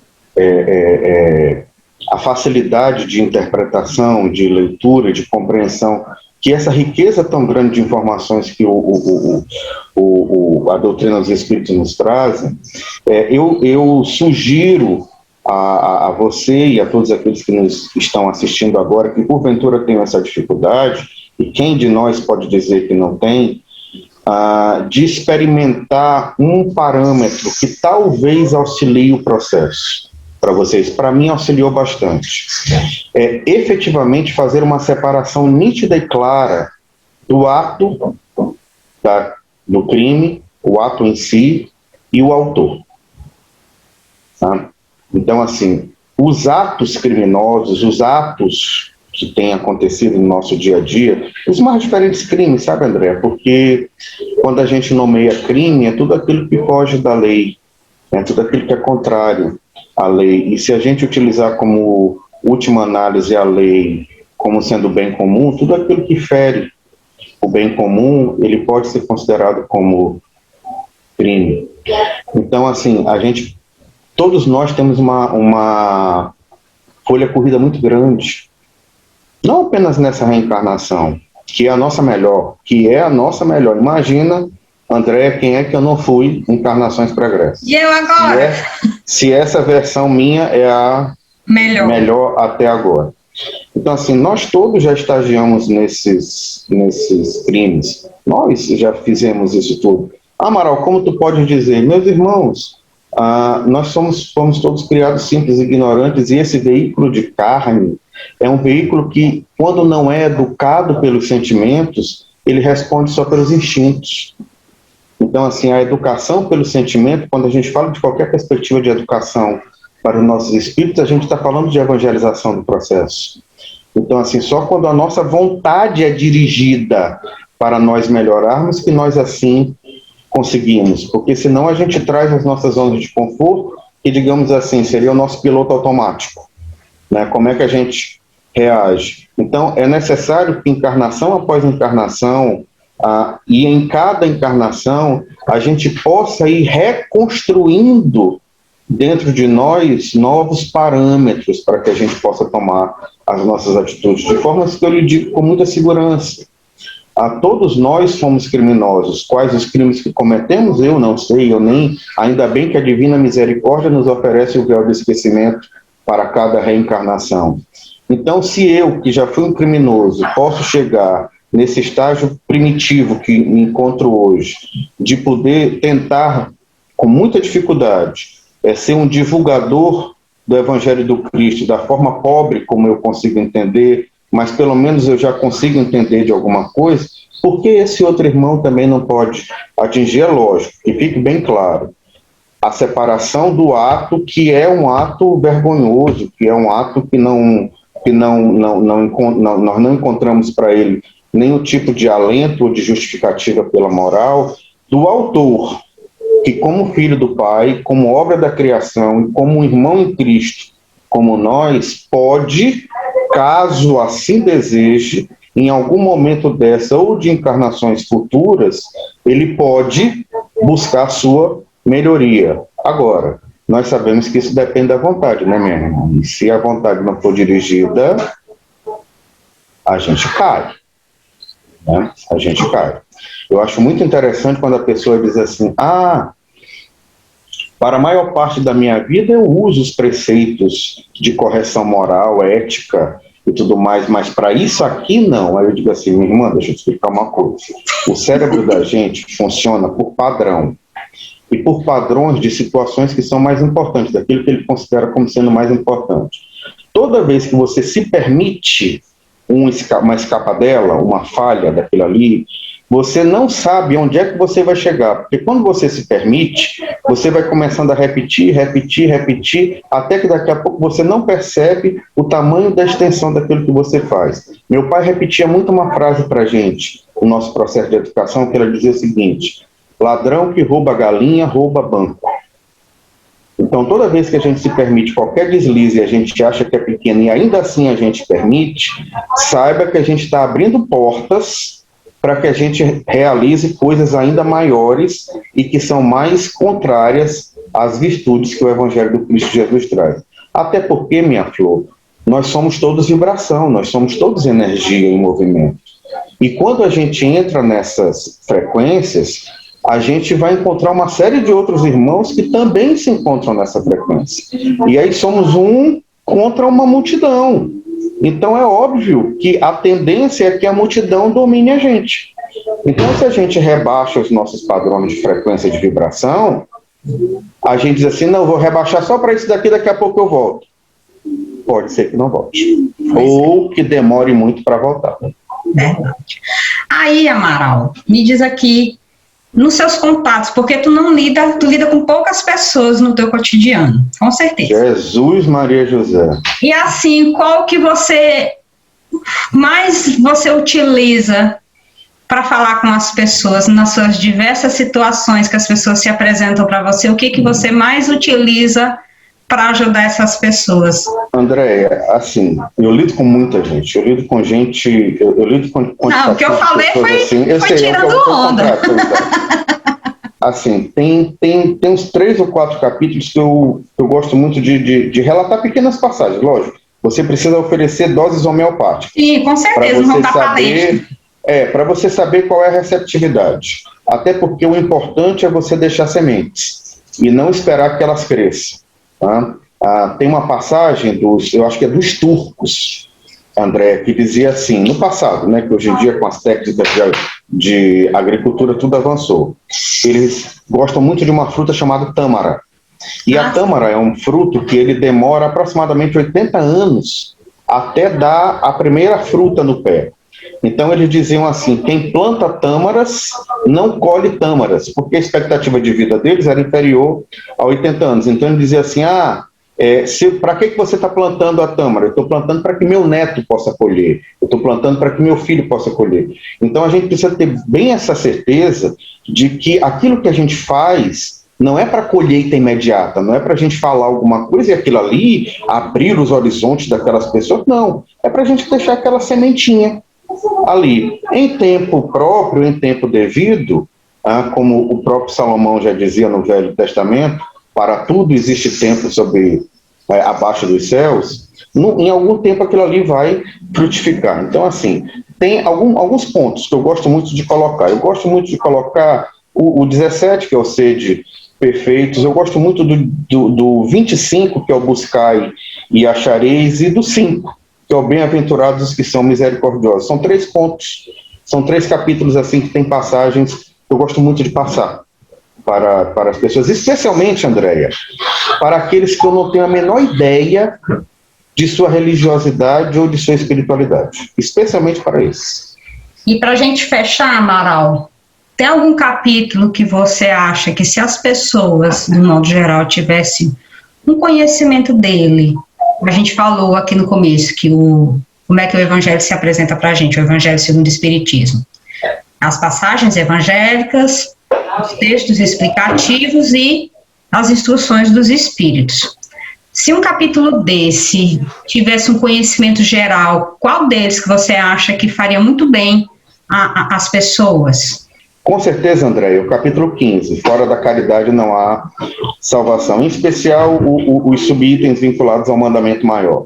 a facilidade de interpretação, de leitura, de compreensão, que essa riqueza tão grande de informações que a doutrina dos Espíritos nos traz, eu sugiro a você e a todos aqueles que nos estão assistindo agora, que porventura tenham essa dificuldade, e quem de nós pode dizer que não tem, de experimentar um parâmetro que talvez auxilie o processo para vocês. Para mim auxiliou bastante. Efetivamente fazer uma separação nítida e clara do ato do crime, o ato em si e o autor. Tá? Então, assim, os atos criminosos, os atos que têm acontecido no nosso dia a dia, os mais diferentes crimes, sabe, André? Porque quando a gente nomeia crime, é tudo aquilo que foge da lei, é tudo aquilo que é contrário à lei. E se a gente utilizar como última análise a lei como sendo bem comum, tudo aquilo que fere o bem comum, ele pode ser considerado como crime. Então, assim, todos nós temos uma folha corrida muito grande, não apenas nessa reencarnação, que é a nossa melhor. Imagina, André, quem é que eu não fui em encarnações pregressas? E eu agora? Se essa versão minha é a melhor até agora. Então, assim, nós todos já estagiamos nesses crimes. Nós já fizemos isso tudo. Amaral, como tu pode dizer? Meus irmãos, nós fomos todos criados simples e ignorantes, e esse veículo de carne é um veículo que, quando não é educado pelos sentimentos, ele responde só pelos instintos. Então, assim, a educação pelo sentimento, quando a gente fala de qualquer perspectiva de educação para os nossos espíritos, a gente está falando de evangelização do processo. Então, assim, só quando a nossa vontade é dirigida para nós melhorarmos que nós, assim, conseguimos. Porque senão a gente traz as nossas zonas de conforto, que, digamos assim, seria o nosso piloto automático. Né? Como é que a gente reage? Então, é necessário que encarnação após encarnação, e em cada encarnação, a gente possa ir reconstruindo dentro de nós novos parâmetros para que a gente possa tomar as nossas atitudes, de forma que eu lhe digo com muita segurança. Todos nós somos criminosos. Quais os crimes que cometemos? Eu não sei, ainda bem que a Divina Misericórdia nos oferece o véu do esquecimento para cada reencarnação. Então, se eu, que já fui um criminoso, posso chegar nesse estágio primitivo que me encontro hoje, de poder tentar, com muita dificuldade, ser um divulgador do Evangelho do Cristo, da forma pobre como eu consigo entender, mas pelo menos eu já consigo entender de alguma coisa, porque esse outro irmão também não pode atingir? É lógico, que fique bem claro, a separação do ato que é um ato vergonhoso, que é um ato que nós não encontramos para ele nenhum tipo de alento ou de justificativa pela moral, do autor, que como filho do Pai, como obra da criação e como um irmão em Cristo, como nós, pode, caso assim deseje, em algum momento dessa ou de encarnações futuras, ele pode buscar sua melhoria. Agora, nós sabemos que isso depende da vontade, né, minha irmã? E se a vontade não for dirigida, a gente cai. Né? A gente cai. Eu acho muito interessante quando a pessoa diz assim, para a maior parte da minha vida eu uso os preceitos de correção moral, ética e tudo mais, mas para isso aqui não. Aí eu digo assim, minha irmã, deixa eu te explicar uma coisa. O cérebro da gente funciona por padrão e por padrões de situações que são mais importantes, daquilo que ele considera como sendo mais importante. Toda vez que você se permite uma escapadela, uma falha daquilo ali, você não sabe onde é que você vai chegar, porque quando você se permite, você vai começando a repetir, até que daqui a pouco você não percebe o tamanho da extensão daquilo que você faz. Meu pai repetia muito uma frase para a gente, no nosso processo de educação, que ela dizia o seguinte, ladrão que rouba galinha, rouba banco. Então, toda vez que a gente se permite qualquer deslize e a gente acha que é pequeno e ainda assim a gente permite, saiba que a gente está abrindo portas para que a gente realize coisas ainda maiores e que são mais contrárias às virtudes que o Evangelho do Cristo Jesus traz. Até porque, minha flor, nós somos todos vibração, nós somos todos energia em movimento. E quando a gente entra nessas frequências, a gente vai encontrar uma série de outros irmãos que também se encontram nessa frequência. E aí somos um contra uma multidão. Então é óbvio que a tendência é que a multidão domine a gente. Então se a gente rebaixa os nossos padrões de frequência de vibração, a gente diz assim, não, vou rebaixar só para isso daqui, daqui a pouco eu volto. Pode ser que não volte. Ou que demore muito para voltar. Verdade. Aí, Amaral, me diz aqui, nos seus contatos, porque tu lida com poucas pessoas no teu cotidiano, com certeza. Jesus, Maria, José. E assim, qual que você utiliza para falar com as pessoas nas suas diversas situações que as pessoas se apresentam para você? O que você mais utiliza para ajudar essas pessoas? Andréia, assim, eu lido com muita gente, eu lido com gente, eu lido com não, o que eu falei foi, assim, foi tirando onda. Assim, tem uns 3 ou 4 capítulos que eu gosto muito de relatar pequenas passagens, lógico. Você precisa oferecer doses homeopáticas. Sim, com certeza, não está falando. Para você saber qual é a receptividade. Até porque o importante é você deixar sementes e não esperar que elas cresçam. Tá? Tem uma passagem eu acho que é dos turcos, André, que dizia assim, no passado, né, que hoje em dia com as técnicas de agricultura tudo avançou, eles gostam muito de uma fruta chamada tâmara, e a tâmara é um fruto que ele demora aproximadamente 80 anos até dar a primeira fruta no pé. Então eles diziam assim, quem planta tâmaras não colhe tâmaras, porque a expectativa de vida deles era inferior a 80 anos. Então ele dizia assim, para que você está plantando a tâmara? Eu estou plantando para que meu neto possa colher, eu estou plantando para que meu filho possa colher. Então a gente precisa ter bem essa certeza de que aquilo que a gente faz não é para colheita imediata, não é para a gente falar alguma coisa e aquilo ali abrir os horizontes daquelas pessoas, não. É para a gente deixar aquela sementinha ali, em tempo próprio, em tempo devido, como o próprio Salomão já dizia no Velho Testamento, para tudo existe tempo abaixo dos céus, em algum tempo aquilo ali vai frutificar. Então, assim, tem alguns pontos que eu gosto muito de colocar. Eu gosto muito de colocar o 17, que é o sede perfeitos. Eu gosto muito do 25, que é o buscai e achareis, e do 5, que é o bem-aventurados que são misericordiosos. São 3 pontos, são 3 capítulos assim que tem passagens que eu gosto muito de passar para as pessoas, especialmente, Andréia, para aqueles que eu não tenho a menor ideia de sua religiosidade ou de sua espiritualidade, especialmente para esses. E para a gente fechar, Amaral, tem algum capítulo que você acha que se as pessoas, de modo geral, tivessem um conhecimento dele, a gente falou aqui no começo que como é que o Evangelho se apresenta para a gente, o Evangelho segundo o Espiritismo, as passagens evangélicas, os textos explicativos e as instruções dos Espíritos. Se um capítulo desse tivesse um conhecimento geral, qual deles que você acha que faria muito bem às pessoas? Com certeza, André, o capítulo 15, fora da caridade não há salvação, em especial os subitens vinculados ao mandamento maior.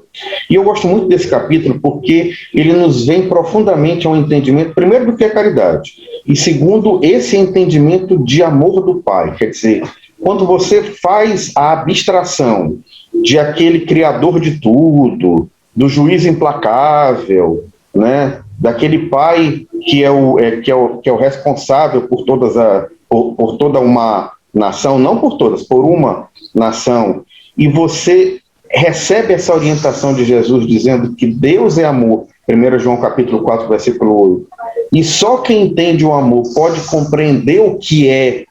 E eu gosto muito desse capítulo porque ele nos vem profundamente ao entendimento, primeiro, do que é caridade, e segundo, esse entendimento de amor do Pai. Quer dizer, quando você faz a abstração de aquele criador de tudo, do juiz implacável, né, daquele pai que é o responsável por toda uma nação, não por todas, por uma nação, e você recebe essa orientação de Jesus dizendo que Deus é amor, 1 João capítulo 4, versículo 8, e só quem entende o amor pode compreender o que é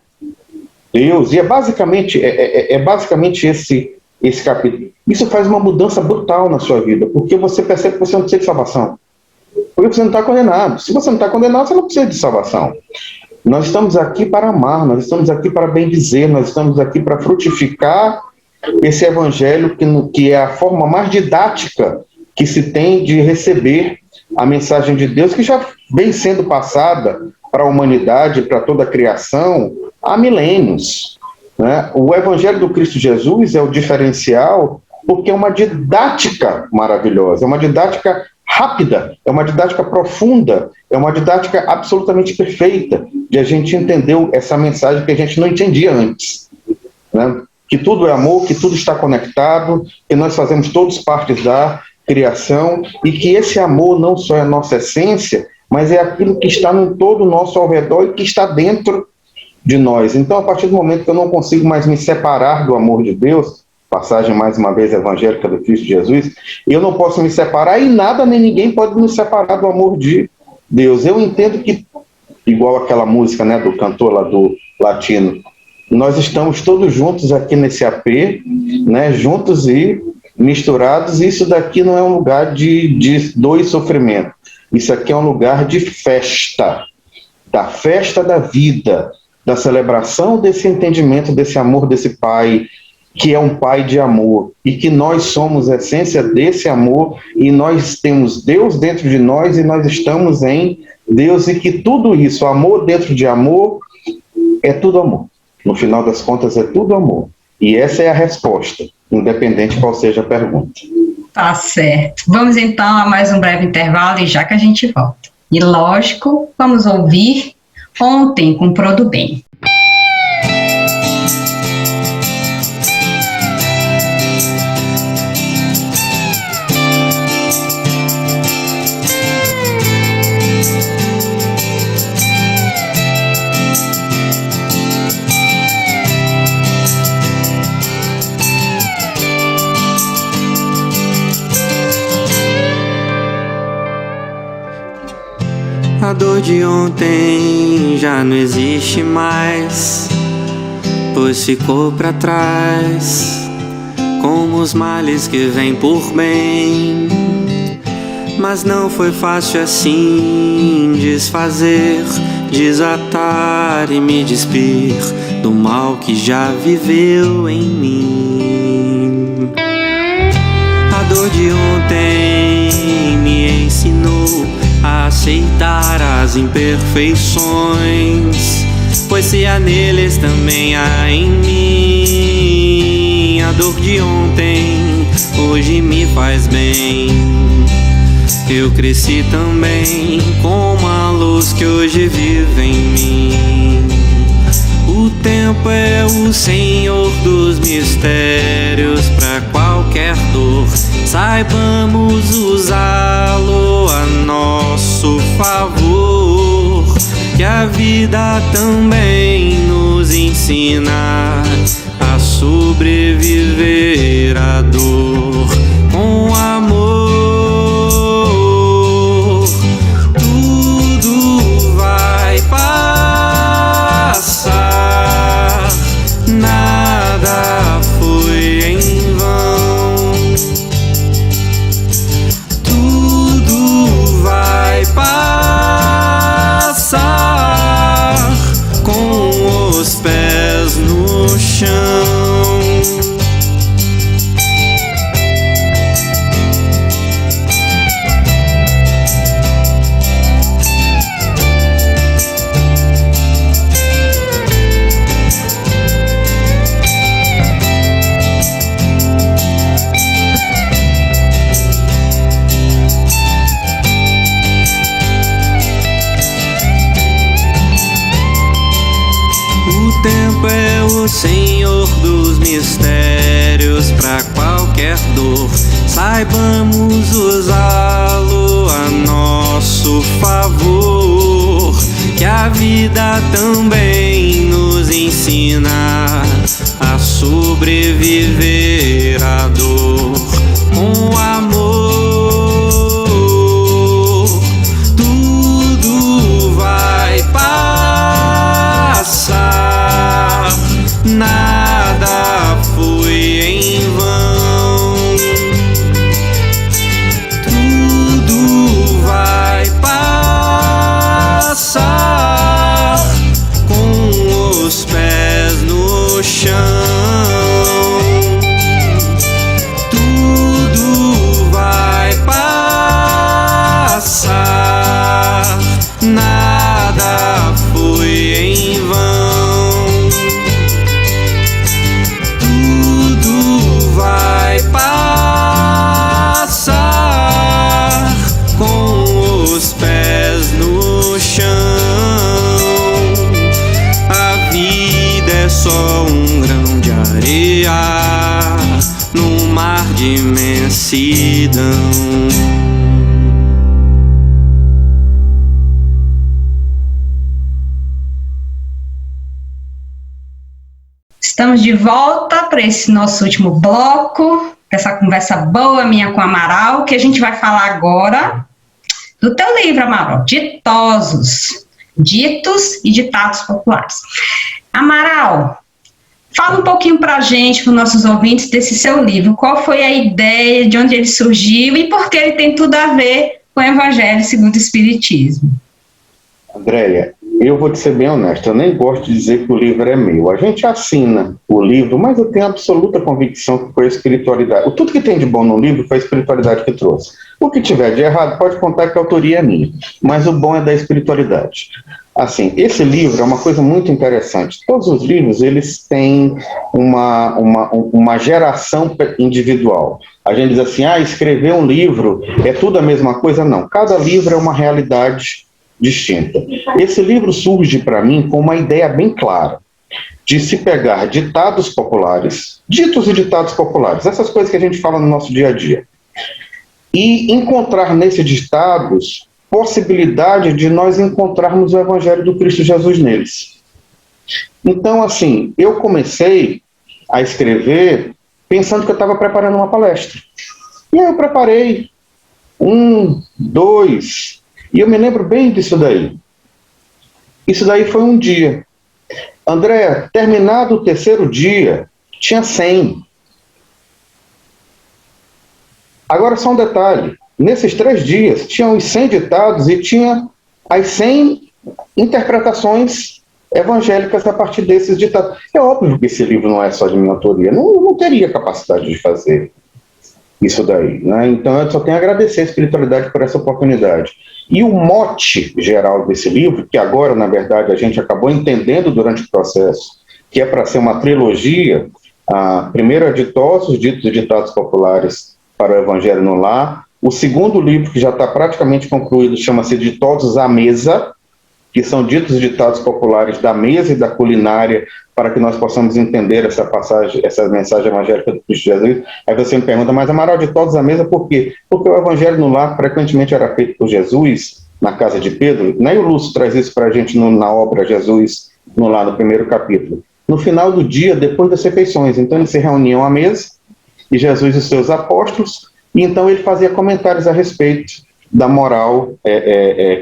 Deus, e é basicamente esse capítulo. Isso faz uma mudança brutal na sua vida, porque você percebe que você não precisa de salvação. Porque você não está condenado. Se você não está condenado, você não precisa de salvação. Nós estamos aqui para amar, nós estamos aqui para bendizer, nós estamos aqui para frutificar esse evangelho que é a forma mais didática que se tem de receber a mensagem de Deus, que já vem sendo passada para a humanidade, para toda a criação, há milênios, né? O evangelho do Cristo Jesus é o diferencial porque é uma didática maravilhosa, é uma didática rápida, é uma didática profunda, é uma didática absolutamente perfeita de a gente entender essa mensagem que a gente não entendia antes, né? Que tudo é amor, que tudo está conectado, que nós fazemos todos partes da criação e que esse amor não só é a nossa essência, mas é aquilo que está em todo o nosso ao redor e que está dentro de nós. Então, a partir do momento que eu não consigo mais me separar do amor de Deus, passagem mais uma vez evangélica do Cristo Jesus, eu não posso me separar e nada nem ninguém pode me separar do amor de Deus. Eu entendo que, igual aquela música, né, do cantor lá do latino, nós estamos todos juntos aqui nesse AP, né, juntos e misturados, e isso daqui não é um lugar de dor e sofrimento. Isso aqui é um lugar de festa, da festa da vida, da celebração desse entendimento, desse amor desse Pai, que é um Pai de amor, e que nós somos a essência desse amor, e nós temos Deus dentro de nós, e nós estamos em Deus, e que tudo isso, amor dentro de amor, é tudo amor. No final das contas, é tudo amor. E essa é a resposta, independente qual seja a pergunta. Tá certo. Vamos então a mais um breve intervalo e já que a gente volta. E lógico, vamos ouvir Ontem com Produbem. A dor de ontem já não existe mais, pois ficou pra trás, como os males que vêm por bem. Mas não foi fácil assim desfazer, desatar e me despir do mal que já viveu em mim. A dor de ontem me ensinou a aceitar as imperfeições, pois se há neles também há em mim. A dor de ontem hoje me faz bem, eu cresci também com a luz que hoje vive em mim. O tempo é o Senhor dos mistérios, pra qual qualquer dor, saibamos usá-lo a nosso favor, que a vida também nos ensina a sobreviver à dor com amor. Tudo vai passar, nada foi em vão. Tudo vai passar com os pés no chão. O tempo é o Senhor dos mistérios, pra qualquer dor, saibamos usá-lo a nosso favor, que a vida também nos ensina a sobreviver à dor com amor. Tudo vai passar, nada foi em vão. Tudo vai passar com os pés no chão. Tudo vai passar, nada foi em vão. Tudo vai passar com os pés no chão. A vida é só um grão de areia num mar de imensidão. Estamos de volta para esse nosso último bloco, essa conversa boa minha com o Amaral, que a gente vai falar agora do teu livro, Amaral, Ditosos, Ditos e Ditados Populares. Amaral, fala um pouquinho para a gente, para os nossos ouvintes, desse seu livro. Qual foi a ideia, de onde ele surgiu e por que ele tem tudo a ver com o Evangelho segundo o Espiritismo? Andréia, eu vou te ser bem honesto, eu nem gosto de dizer que o livro é meu. A gente assina o livro, mas eu tenho absoluta convicção que foi a espiritualidade. Tudo que tem de bom no livro foi a espiritualidade que trouxe. O que tiver de errado, pode contar que a autoria é minha, mas o bom é da espiritualidade. Assim, esse livro é uma coisa muito interessante. Todos os livros, eles têm uma geração individual. A gente diz assim, escrever um livro é tudo a mesma coisa? Não, cada livro é uma realidade distinta. Esse livro surge para mim com uma ideia bem clara, de se pegar ditados populares, ditos e ditados populares, essas coisas que a gente fala no nosso dia a dia, e encontrar nesses ditados possibilidade de nós encontrarmos o Evangelho do Cristo Jesus neles. Então, assim, eu comecei a escrever pensando que eu estava preparando uma palestra. E aí eu preparei 1, 2, e eu me lembro bem disso daí. Isso daí foi um dia. André, terminado o terceiro dia, tinha 100. Agora só um detalhe. Nesses 3 dias, tinham os 100 ditados e tinha as 100 interpretações evangélicas a partir desses ditados. É óbvio que esse livro não é só de minha autoria. Não teria capacidade de fazer isso daí, né? Então eu só tenho a agradecer a espiritualidade por essa oportunidade. E o mote geral desse livro, que agora, na verdade, a gente acabou entendendo durante o processo, que é para ser uma trilogia, primeiro é Ditosos, Ditos e Ditados Populares para o Evangelho no Lar. O segundo livro, que já está praticamente concluído, chama-se Ditosos à Mesa, que são ditos ditados populares da mesa e da culinária, para que nós possamos entender essa passagem, essa mensagem evangélica do Cristo Jesus. Aí você me pergunta, mas Amaral, de todos à mesa, por quê? Porque o evangelho no lar frequentemente era feito por Jesus, na casa de Pedro, né? E o Lúcio traz isso para a gente na obra Jesus, lá no primeiro capítulo. No final do dia, depois das refeições, então eles se reuniam à mesa, e Jesus e os seus apóstolos, e então ele fazia comentários a respeito da moral,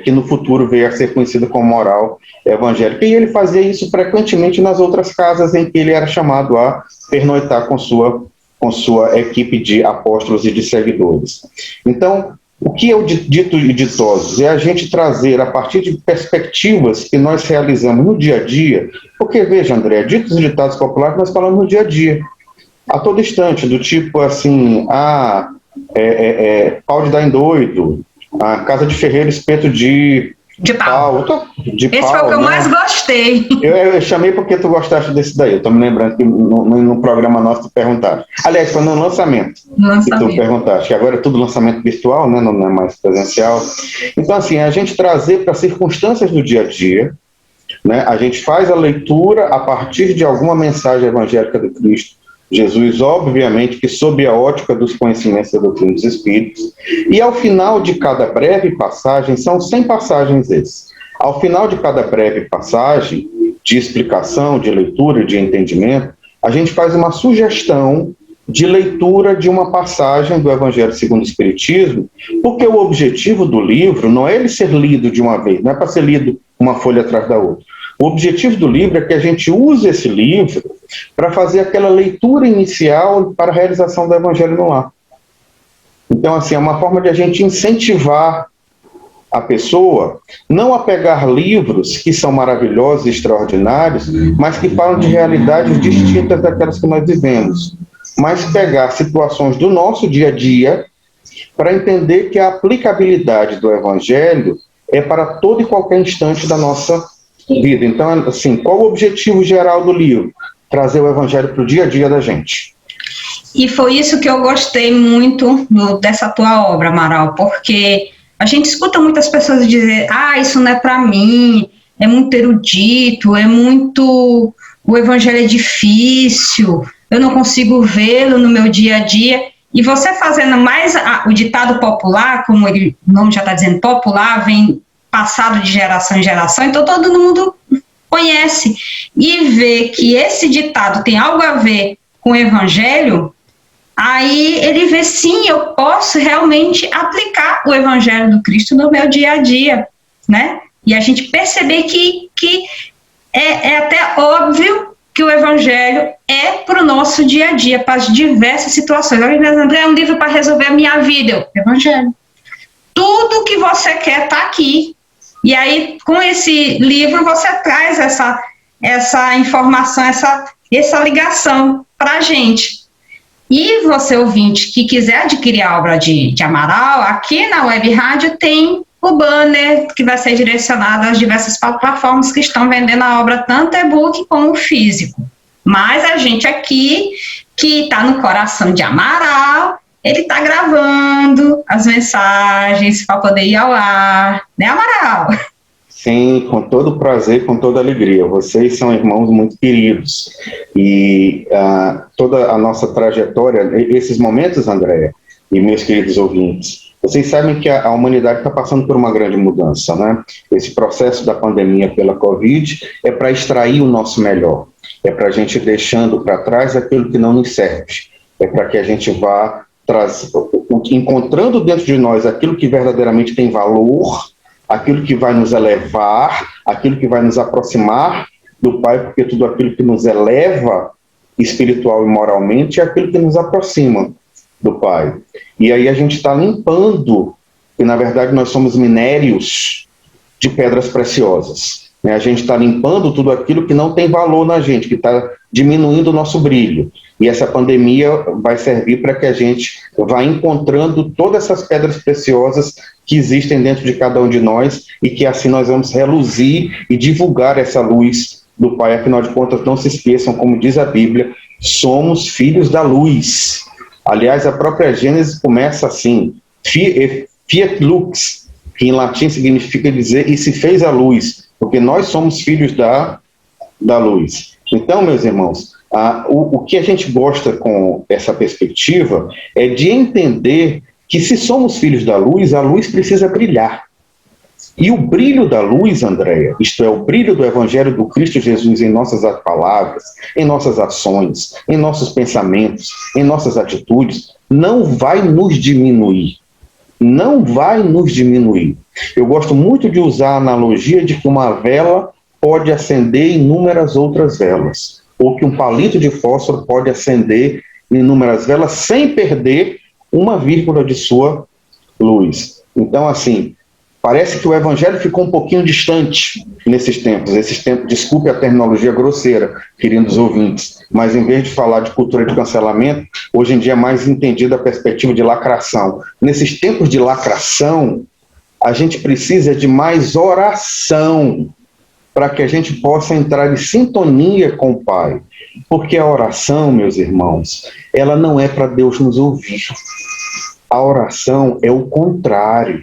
que no futuro veio a ser conhecida como moral evangélica. E ele fazia isso frequentemente nas outras casas em que ele era chamado a pernoitar com sua equipe de apóstolos e de seguidores. Então, o que é o dito e ditosos? É a gente trazer, a partir de perspectivas que nós realizamos no dia a dia, porque, veja, André, ditos e ditados populares nós falamos no dia a dia, a todo instante, do tipo assim, pau de dar em doido, a casa de ferreiro, espeto de pau. Esse foi o que eu mais gostei. Eu chamei porque tu gostaste desse daí. Eu tô me lembrando que no programa nosso tu perguntaste. Aliás, foi no lançamento. Que tu perguntaste. Que agora é tudo lançamento virtual, né? Não é mais presencial. Então, assim, a gente trazer para circunstâncias do dia a dia, né? A gente faz a leitura a partir de alguma mensagem evangélica do Cristo Jesus, obviamente que sob a ótica dos conhecimentos da doutrina dos Espíritos, e ao final de cada breve passagem, são 100 passagens esses, ao final de cada breve passagem, de explicação, de leitura, de entendimento, a gente faz uma sugestão de leitura de uma passagem do Evangelho segundo o Espiritismo, porque o objetivo do livro não é ele ser lido de uma vez, não é para ser lido uma folha atrás da outra. O objetivo do livro é que a gente use esse livro para fazer aquela leitura inicial para a realização do Evangelho no lar. Então, assim, é uma forma de a gente incentivar a pessoa não a pegar livros que são maravilhosos e extraordinários, mas que falam de realidades distintas daquelas que nós vivemos, mas pegar situações do nosso dia a dia para entender que a aplicabilidade do Evangelho é para todo e qualquer instante da nossa vida. Então, assim, qual o objetivo geral do livro? Trazer o Evangelho para o dia a dia da gente. E foi isso que eu gostei muito dessa tua obra, Amaral, porque a gente escuta muitas pessoas dizer, isso não é para mim, é muito erudito, o Evangelho é difícil, eu não consigo vê-lo no meu dia a dia. E você fazendo mais o ditado popular, como o nome já está dizendo, popular, vem passado de geração em geração, então todo mundo conhece, e vê que esse ditado tem algo a ver com o Evangelho, aí ele vê, sim, eu posso realmente aplicar o Evangelho do Cristo no meu dia a dia, né? E a gente perceber que é até óbvio que o Evangelho é para o nosso dia a dia, para as diversas situações. André, é um livro para resolver a minha vida. Evangelho. Tudo que você quer está aqui. E aí, com esse livro, você traz essa informação, essa ligação para a gente. E você, ouvinte, que quiser adquirir a obra de Amaral, aqui na Web Rádio tem o banner que vai ser direcionado às diversas plataformas que estão vendendo a obra, tanto e-book como físico. Mas a gente aqui, que está no coração de Amaral, ele está gravando as mensagens para poder ir ao ar, né, Amaral? Sim, com todo prazer, com toda alegria. Vocês são irmãos muito queridos. E toda a nossa trajetória, esses momentos, Andréia, e meus queridos ouvintes, vocês sabem que a humanidade está passando por uma grande mudança, né? Esse processo da pandemia pela Covid é para extrair o nosso melhor, é para a gente deixando para trás aquilo que não nos serve, é para que a gente vá encontrando dentro de nós aquilo que verdadeiramente tem valor, aquilo que vai nos elevar, aquilo que vai nos aproximar do Pai, porque tudo aquilo que nos eleva espiritual e moralmente é aquilo que nos aproxima do Pai. E aí a gente está limpando, e na verdade nós somos minérios de pedras preciosas, né? A gente está limpando tudo aquilo que não tem valor na gente, que está diminuindo o nosso brilho. E essa pandemia vai servir para que a gente vá encontrando todas essas pedras preciosas que existem dentro de cada um de nós, e que assim nós vamos reluzir e divulgar essa luz do Pai. Afinal de contas, não se esqueçam, como diz a Bíblia, somos filhos da luz. Aliás, a própria Gênesis começa assim, fiat lux, que em latim significa dizer, e se fez a luz. porque nós somos filhos da luz. Então, meus irmãos, o que a gente gosta com essa perspectiva é de entender que se somos filhos da luz, a luz precisa brilhar. E o brilho da luz, Andréia, isto é, o brilho do Evangelho do Cristo Jesus em nossas palavras, em nossas ações, em nossos pensamentos, em nossas atitudes, não vai nos diminuir. Não vai nos diminuir. Eu gosto muito de usar a analogia de que uma vela pode acender inúmeras outras velas, ou que um palito de fósforo pode acender inúmeras velas sem perder uma vírgula de sua luz. Então, assim, parece que o Evangelho ficou um pouquinho distante nesses tempos, desculpe a terminologia grosseira, queridos ouvintes, mas em vez de falar de cultura de cancelamento, hoje em dia é mais entendida a perspectiva de lacração. Nesses tempos de lacração, a gente precisa de mais oração para que a gente possa entrar em sintonia com o Pai. Porque a oração, meus irmãos, ela não é para Deus nos ouvir. A oração é o contrário.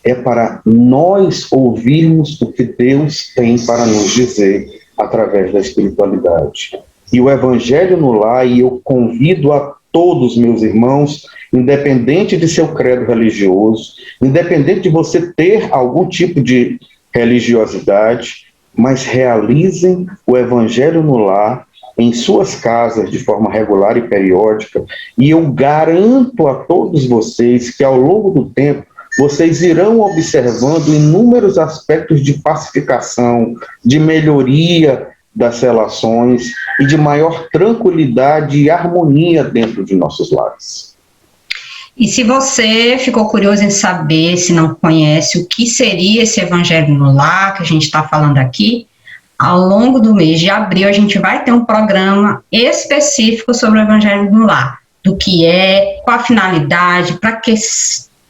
É para nós ouvirmos o que Deus tem para nos dizer através da espiritualidade. E o Evangelho no lar, e eu convido a todos, meus irmãos, independente de seu credo religioso, independente de você ter algum tipo de religiosidade, mas realizem o Evangelho no lar, em suas casas, de forma regular e periódica, e eu garanto a todos vocês que ao longo do tempo, vocês irão observando inúmeros aspectos de pacificação, de melhoria das relações e de maior tranquilidade e harmonia dentro de nossos lares. E se você ficou curioso em saber, se não conhece, o que seria esse Evangelho no Lar que a gente está falando aqui, ao longo do mês de abril a gente vai ter um programa específico sobre o Evangelho no Lar, do que é, qual a finalidade, para que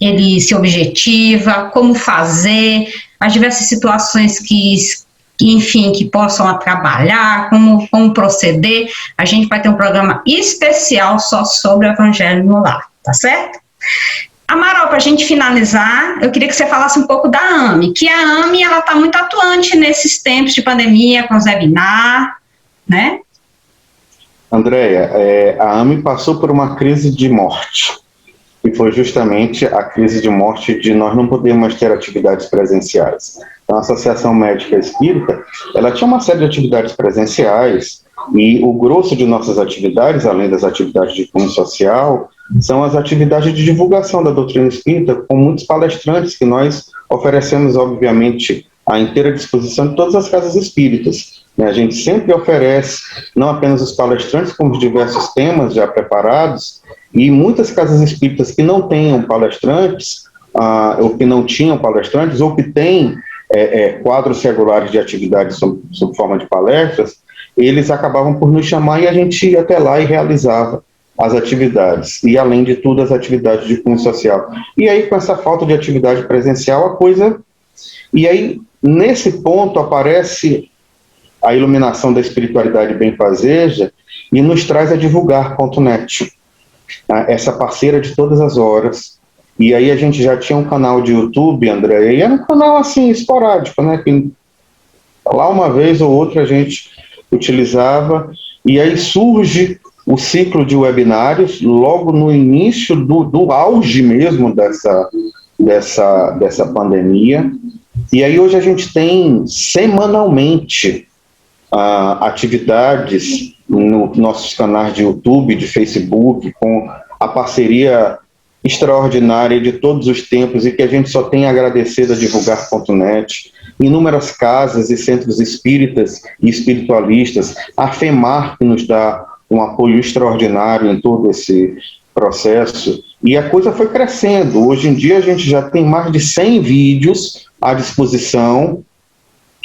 ele se objetiva, como fazer, as diversas situações que possam trabalhar, como proceder. A gente vai ter um programa especial só sobre o Evangelho no Lar, tá certo? Amaral, para a gente finalizar, eu queria que você falasse um pouco da AME, que a AME está muito atuante nesses tempos de pandemia, com os webinars, né? Andréia, a AME passou por uma crise de morte, e foi justamente a crise de morte de nós não podermos ter atividades presenciais. Então, a Associação Médica Espírita, ela tinha uma série de atividades presenciais, e o grosso de nossas atividades, além das atividades de cunho social, são as atividades de divulgação da doutrina espírita, com muitos palestrantes que nós oferecemos, obviamente, à inteira disposição de todas as casas espíritas. A gente sempre oferece, não apenas os palestrantes, como os diversos temas já preparados, e muitas casas espíritas que não tenham palestrantes, ou que não tinham palestrantes, ou que têm quadros regulares de atividades sob forma de palestras, eles acabavam por nos chamar e a gente ia até lá e realizava as atividades, e além de tudo as atividades de cunho social. E aí, com essa falta de atividade presencial, a coisa... E aí, nesse ponto, aparece a iluminação da espiritualidade benfazeja e nos traz a divulgar.net, essa parceira de todas as horas. E aí a gente já tinha um canal de YouTube, André, e era um canal assim, esporádico, né, que lá uma vez ou outra a gente utilizava, e aí surge o ciclo de webinários, logo no início do auge mesmo dessa pandemia, e aí hoje a gente tem semanalmente atividades nos nossos canais de YouTube, de Facebook, com a parceria extraordinária de todos os tempos e que a gente só tem a agradecer da Divulgar.net, inúmeras casas e centros espíritas e espiritualistas, a FEMAR, que nos dá um apoio extraordinário em todo esse processo, e a coisa foi crescendo. Hoje em dia a gente já tem mais de 100 vídeos à disposição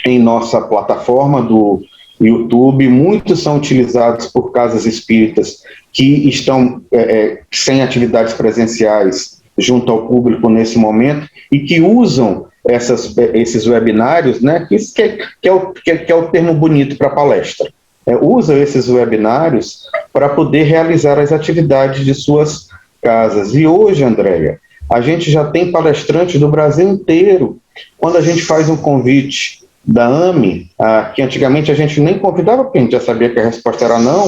em nossa plataforma do YouTube, muitos são utilizados por casas espíritas que estão sem atividades presenciais junto ao público nesse momento e que usam esses webinários, né, que é o termo bonito para palestra. Usam esses webinários para poder realizar as atividades de suas casas. E hoje, Andréia, a gente já tem palestrantes do Brasil inteiro. Quando a gente faz um convite da AME, que antigamente a gente nem convidava, porque a gente já sabia que a resposta era não,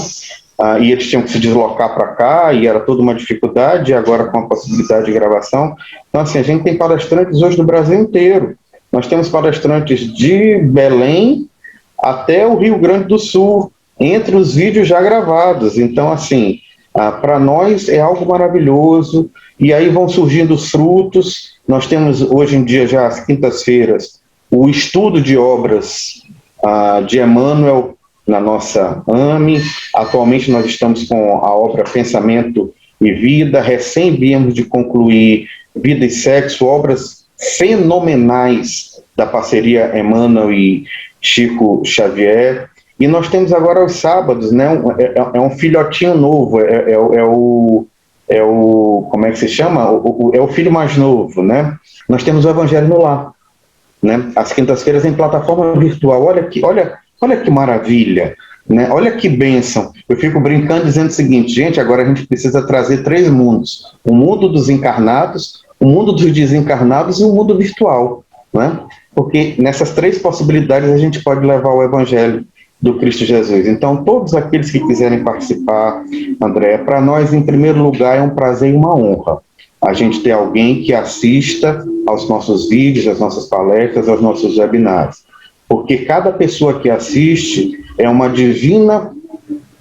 e eles tinham que se deslocar para cá, e era toda uma dificuldade, e agora com a possibilidade de gravação. Então, assim, a gente tem palestrantes hoje do Brasil inteiro. Nós temos palestrantes de Belém até o Rio Grande do Sul, entre os vídeos já gravados. Então, assim, para nós é algo maravilhoso, e aí vão surgindo os frutos. Nós temos hoje em dia, já às quintas-feiras, o estudo de obras de Emmanuel na nossa AME. Atualmente nós estamos com a obra Pensamento e Vida, recém viemos de concluir Vida e Sexo, obras fenomenais da parceria Emmanuel e Chico Xavier. E nós temos agora aos sábados, né, é um filhotinho novo, como é que se chama? É o filho mais novo, né? Nós temos o Evangelho no Lar, né? Às quintas-feiras em plataforma virtual. Olha que maravilha, né? Olha que bênção. Eu fico brincando dizendo o seguinte, gente, agora a gente precisa trazer 3 mundos: o mundo dos encarnados, o mundo dos desencarnados e o mundo virtual, né? Porque nessas 3 possibilidades a gente pode levar o Evangelho do Cristo Jesus. Então, todos aqueles que quiserem participar, André, para nós, em primeiro lugar, é um prazer e uma honra a gente ter alguém que assista aos nossos vídeos, às nossas palestras, aos nossos webinários. Porque cada pessoa que assiste é uma divina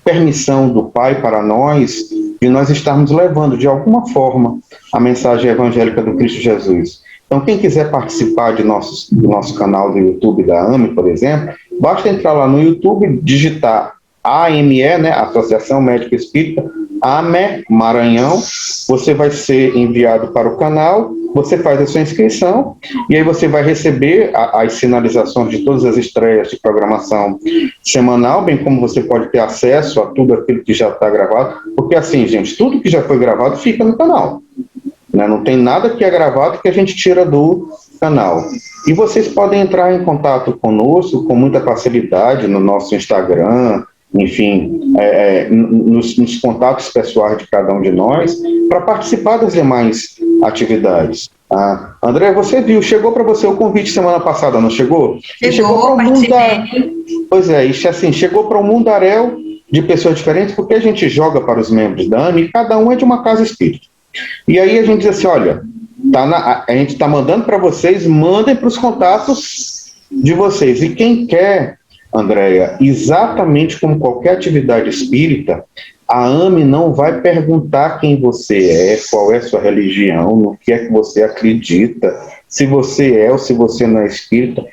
permissão do Pai para nós, de nós estarmos levando, de alguma forma, a mensagem evangélica do Cristo Jesus. Então, quem quiser participar do nosso canal do YouTube da AME, por exemplo, basta entrar lá no YouTube, digitar AME, né, Associação Médica Espírita, AME Maranhão, você vai ser enviado para o canal, você faz a sua inscrição, e aí você vai receber as sinalizações de todas as estreias de programação semanal, bem como você pode ter acesso a tudo aquilo que já está gravado, porque assim, gente, tudo que já foi gravado fica no canal. Não tem nada que é gravado que a gente tira do canal. E vocês podem entrar em contato conosco com muita facilidade no nosso Instagram, enfim, nos contatos pessoais de cada um de nós, para participar das demais atividades. André, você viu, chegou para você o convite semana passada, não chegou? Chegou para o participei. Pois é, e assim, chegou para um mundaréu de pessoas diferentes, porque a gente joga para os membros da AME e cada um é de uma casa espírita. E aí a gente diz assim, olha, a gente está mandando para vocês, mandem para os contatos de vocês. E quem quer, Andréia, exatamente como qualquer atividade espírita, a AME não vai perguntar quem você é, qual é sua religião, no que é que você acredita, se você é ou se você não é espírita.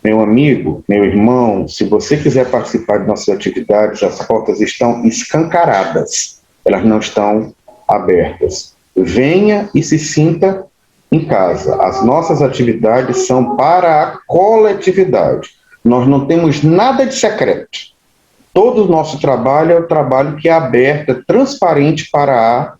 Meu amigo, meu irmão, se você quiser participar de nossas atividades, as portas estão escancaradas, elas não estão abertas. Venha e se sinta em casa. As nossas atividades são para a coletividade. Nós não temos nada de secreto. Todo o nosso trabalho é o trabalho que é aberto, é transparente para a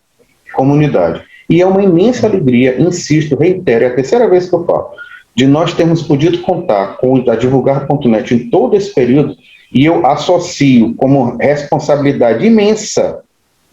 comunidade. E é uma imensa alegria, insisto, reitero, é a 3ª vez que eu falo, de nós termos podido contar com a Divulgar.net em todo esse período, e eu associo como responsabilidade imensa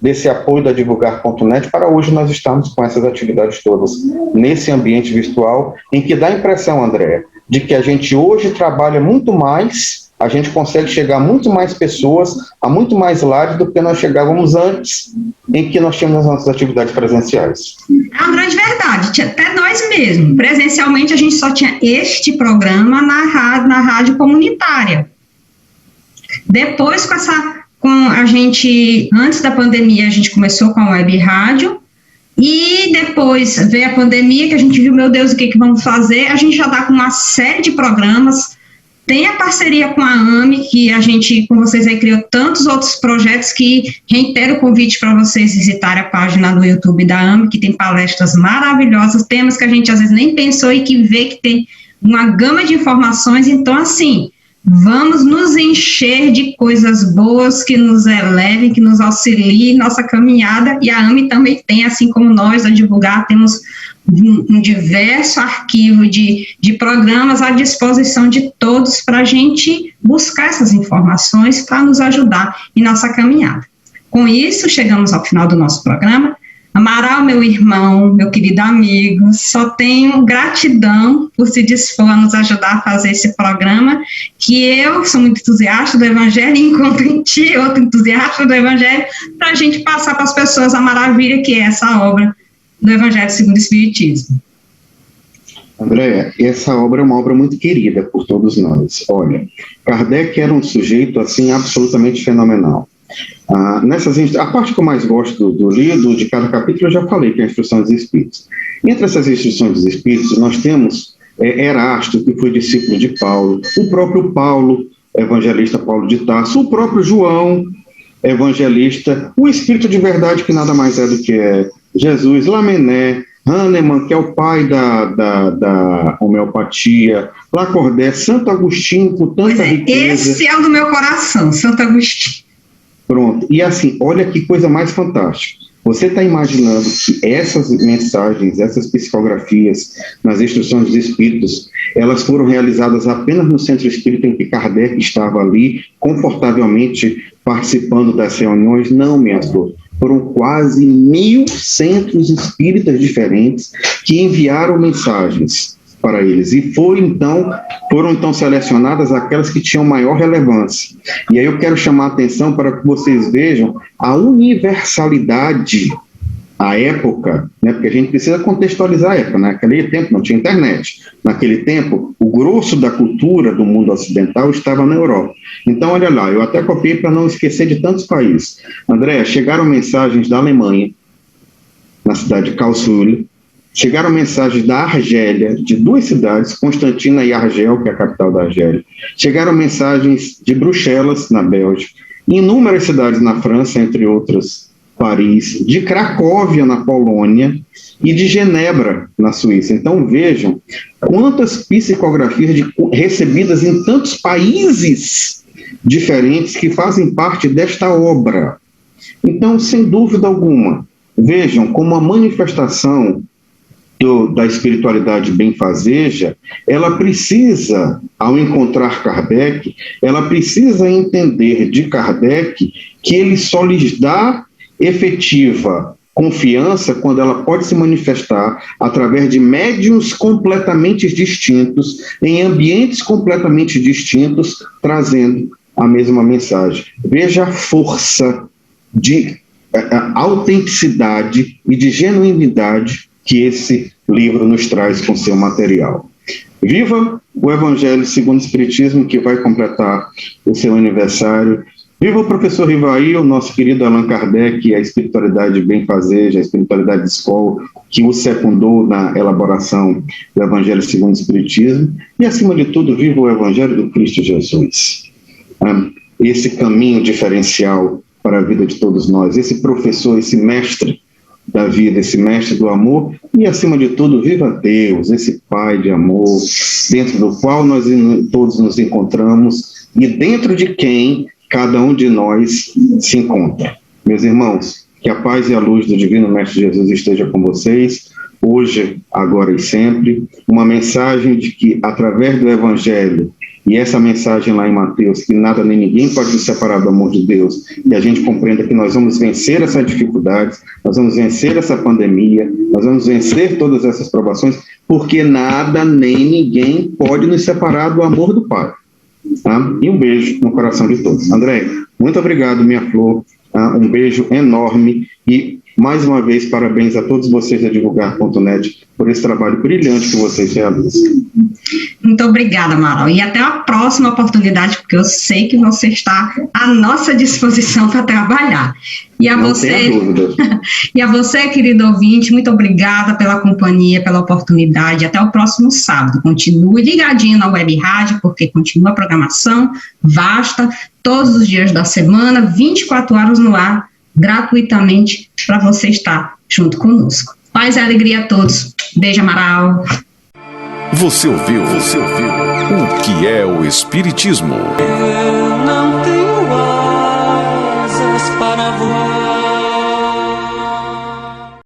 desse apoio da Divulgar.net para hoje nós estarmos com essas atividades todas nesse ambiente virtual, em que dá a impressão, André, de que a gente hoje trabalha muito mais, a gente consegue chegar a muito mais pessoas, a muito mais lares do que nós chegávamos antes, em que nós tínhamos as nossas atividades presenciais. É uma grande verdade, até nós mesmos, presencialmente a gente só tinha este programa na rádio comunitária. Depois antes da pandemia, a gente começou com a web rádio, e depois veio a pandemia, que a gente viu, meu Deus, o que vamos fazer? A gente já está com uma série de programas, tem a parceria com a AME, que a gente, com vocês aí, criou tantos outros projetos, que reitero o convite para vocês visitarem a página do YouTube da AME, que tem palestras maravilhosas, temas que a gente às vezes nem pensou e que vê que tem uma gama de informações. Então, assim, vamos nos encher de coisas boas que nos elevem, que nos auxiliem nossa caminhada, e a AME também tem, assim como nós, a Divulgar, temos um diverso arquivo de programas à disposição de todos para a gente buscar essas informações para nos ajudar em nossa caminhada. Com isso, chegamos ao final do nosso programa. Amaral, meu irmão, meu querido amigo, só tenho gratidão por se dispor a nos ajudar a fazer esse programa, que eu sou muito entusiasta do Evangelho e encontro em ti outro entusiasta do Evangelho, para a gente passar para as pessoas a maravilha que é essa obra do Evangelho segundo o Espiritismo. Andréa, essa obra é uma obra muito querida por todos nós. Olha, Kardec era um sujeito, assim, absolutamente fenomenal. A parte que eu mais gosto do livro, de cada capítulo, eu já falei, que é a Instrução dos Espíritos. Entre essas Instruções dos Espíritos, nós temos Erasto, que foi discípulo de Paulo, o próprio Paulo, evangelista Paulo de Tarso, o próprio João, evangelista, o Espírito de Verdade, que nada mais é do que Jesus, Lamennais, Hahnemann, que é o pai da homeopatia, Lacordaire, Santo Agostinho, com tanta riqueza. Esse é o do meu coração, Santo Agostinho. Pronto, e assim, olha que coisa mais fantástica. Você está imaginando que essas mensagens, essas psicografias nas Instruções dos Espíritos, elas foram realizadas apenas no Centro Espírita em que Kardec estava ali, confortavelmente participando das reuniões? Não, minha flor. Foram quase 1.000 centros espíritas diferentes que enviaram mensagens para eles, e foram então selecionadas aquelas que tinham maior relevância. E aí eu quero chamar a atenção para que vocês vejam a universalidade, a época, né, porque a gente precisa contextualizar a época. Naquele tempo não tinha internet, naquele tempo o grosso da cultura do mundo ocidental estava na Europa. Então, olha lá, eu até copiei para não esquecer de tantos países. André, chegaram mensagens da Alemanha, na cidade de Karlsruhe, chegaram mensagens da Argélia, de 2 cidades, Constantina e Argel, que é a capital da Argélia. Chegaram mensagens de Bruxelas, na Bélgica, inúmeras cidades na França, entre outras, Paris, de Cracóvia, na Polônia, e de Genebra, na Suíça. Então vejam quantas psicografias recebidas em tantos países diferentes que fazem parte desta obra. Então, sem dúvida alguma, vejam como a manifestação da espiritualidade benfazeja, ela precisa, ao encontrar Kardec, ela precisa entender de Kardec que ele só lhes dá efetiva confiança quando ela pode se manifestar através de médiuns completamente distintos, em ambientes completamente distintos, trazendo a mesma mensagem. Veja a força de autenticidade e de genuinidade que esse livro nos traz com seu material. Viva o Evangelho segundo o Espiritismo, que vai completar o seu aniversário. Viva o professor Rivaí, o nosso querido Allan Kardec, a espiritualidade benfazeja, a espiritualidade de escola, que o secundou na elaboração do Evangelho segundo o Espiritismo. E, acima de tudo, viva o Evangelho do Cristo Jesus. Esse caminho diferencial para a vida de todos nós, esse professor, esse mestre da vida, esse mestre do amor, e acima de tudo, viva Deus, esse Pai de amor, dentro do qual nós todos nos encontramos e dentro de quem cada um de nós se encontra. Meus irmãos, que a paz e a luz do Divino Mestre Jesus esteja com vocês, hoje, agora e sempre, uma mensagem de que, através do Evangelho, e essa mensagem lá em Mateus, que nada nem ninguém pode nos separar do amor de Deus, e a gente compreenda que nós vamos vencer essas dificuldades, nós vamos vencer essa pandemia, nós vamos vencer todas essas provações, porque nada nem ninguém pode nos separar do amor do Pai. Tá? E um beijo no coração de todos. André, muito obrigado, minha flor, um beijo enorme e, mais uma vez, parabéns a todos vocês da Divulgar.net por esse trabalho brilhante que vocês realizam. Muito obrigada, Amaral. E até a próxima oportunidade, porque eu sei que você está à nossa disposição para trabalhar. E a Não tenha dúvida. E a você, querido ouvinte, muito obrigada pela companhia, pela oportunidade. Até o próximo sábado. Continue ligadinho na Web Rádio, porque continua a programação vasta, todos os dias da semana, 24 horas no ar, gratuitamente, para você estar junto conosco. Paz e alegria a todos. Beijo, Amaral. Você ouviu o que é o Espiritismo. Eu não tenho asas para voar.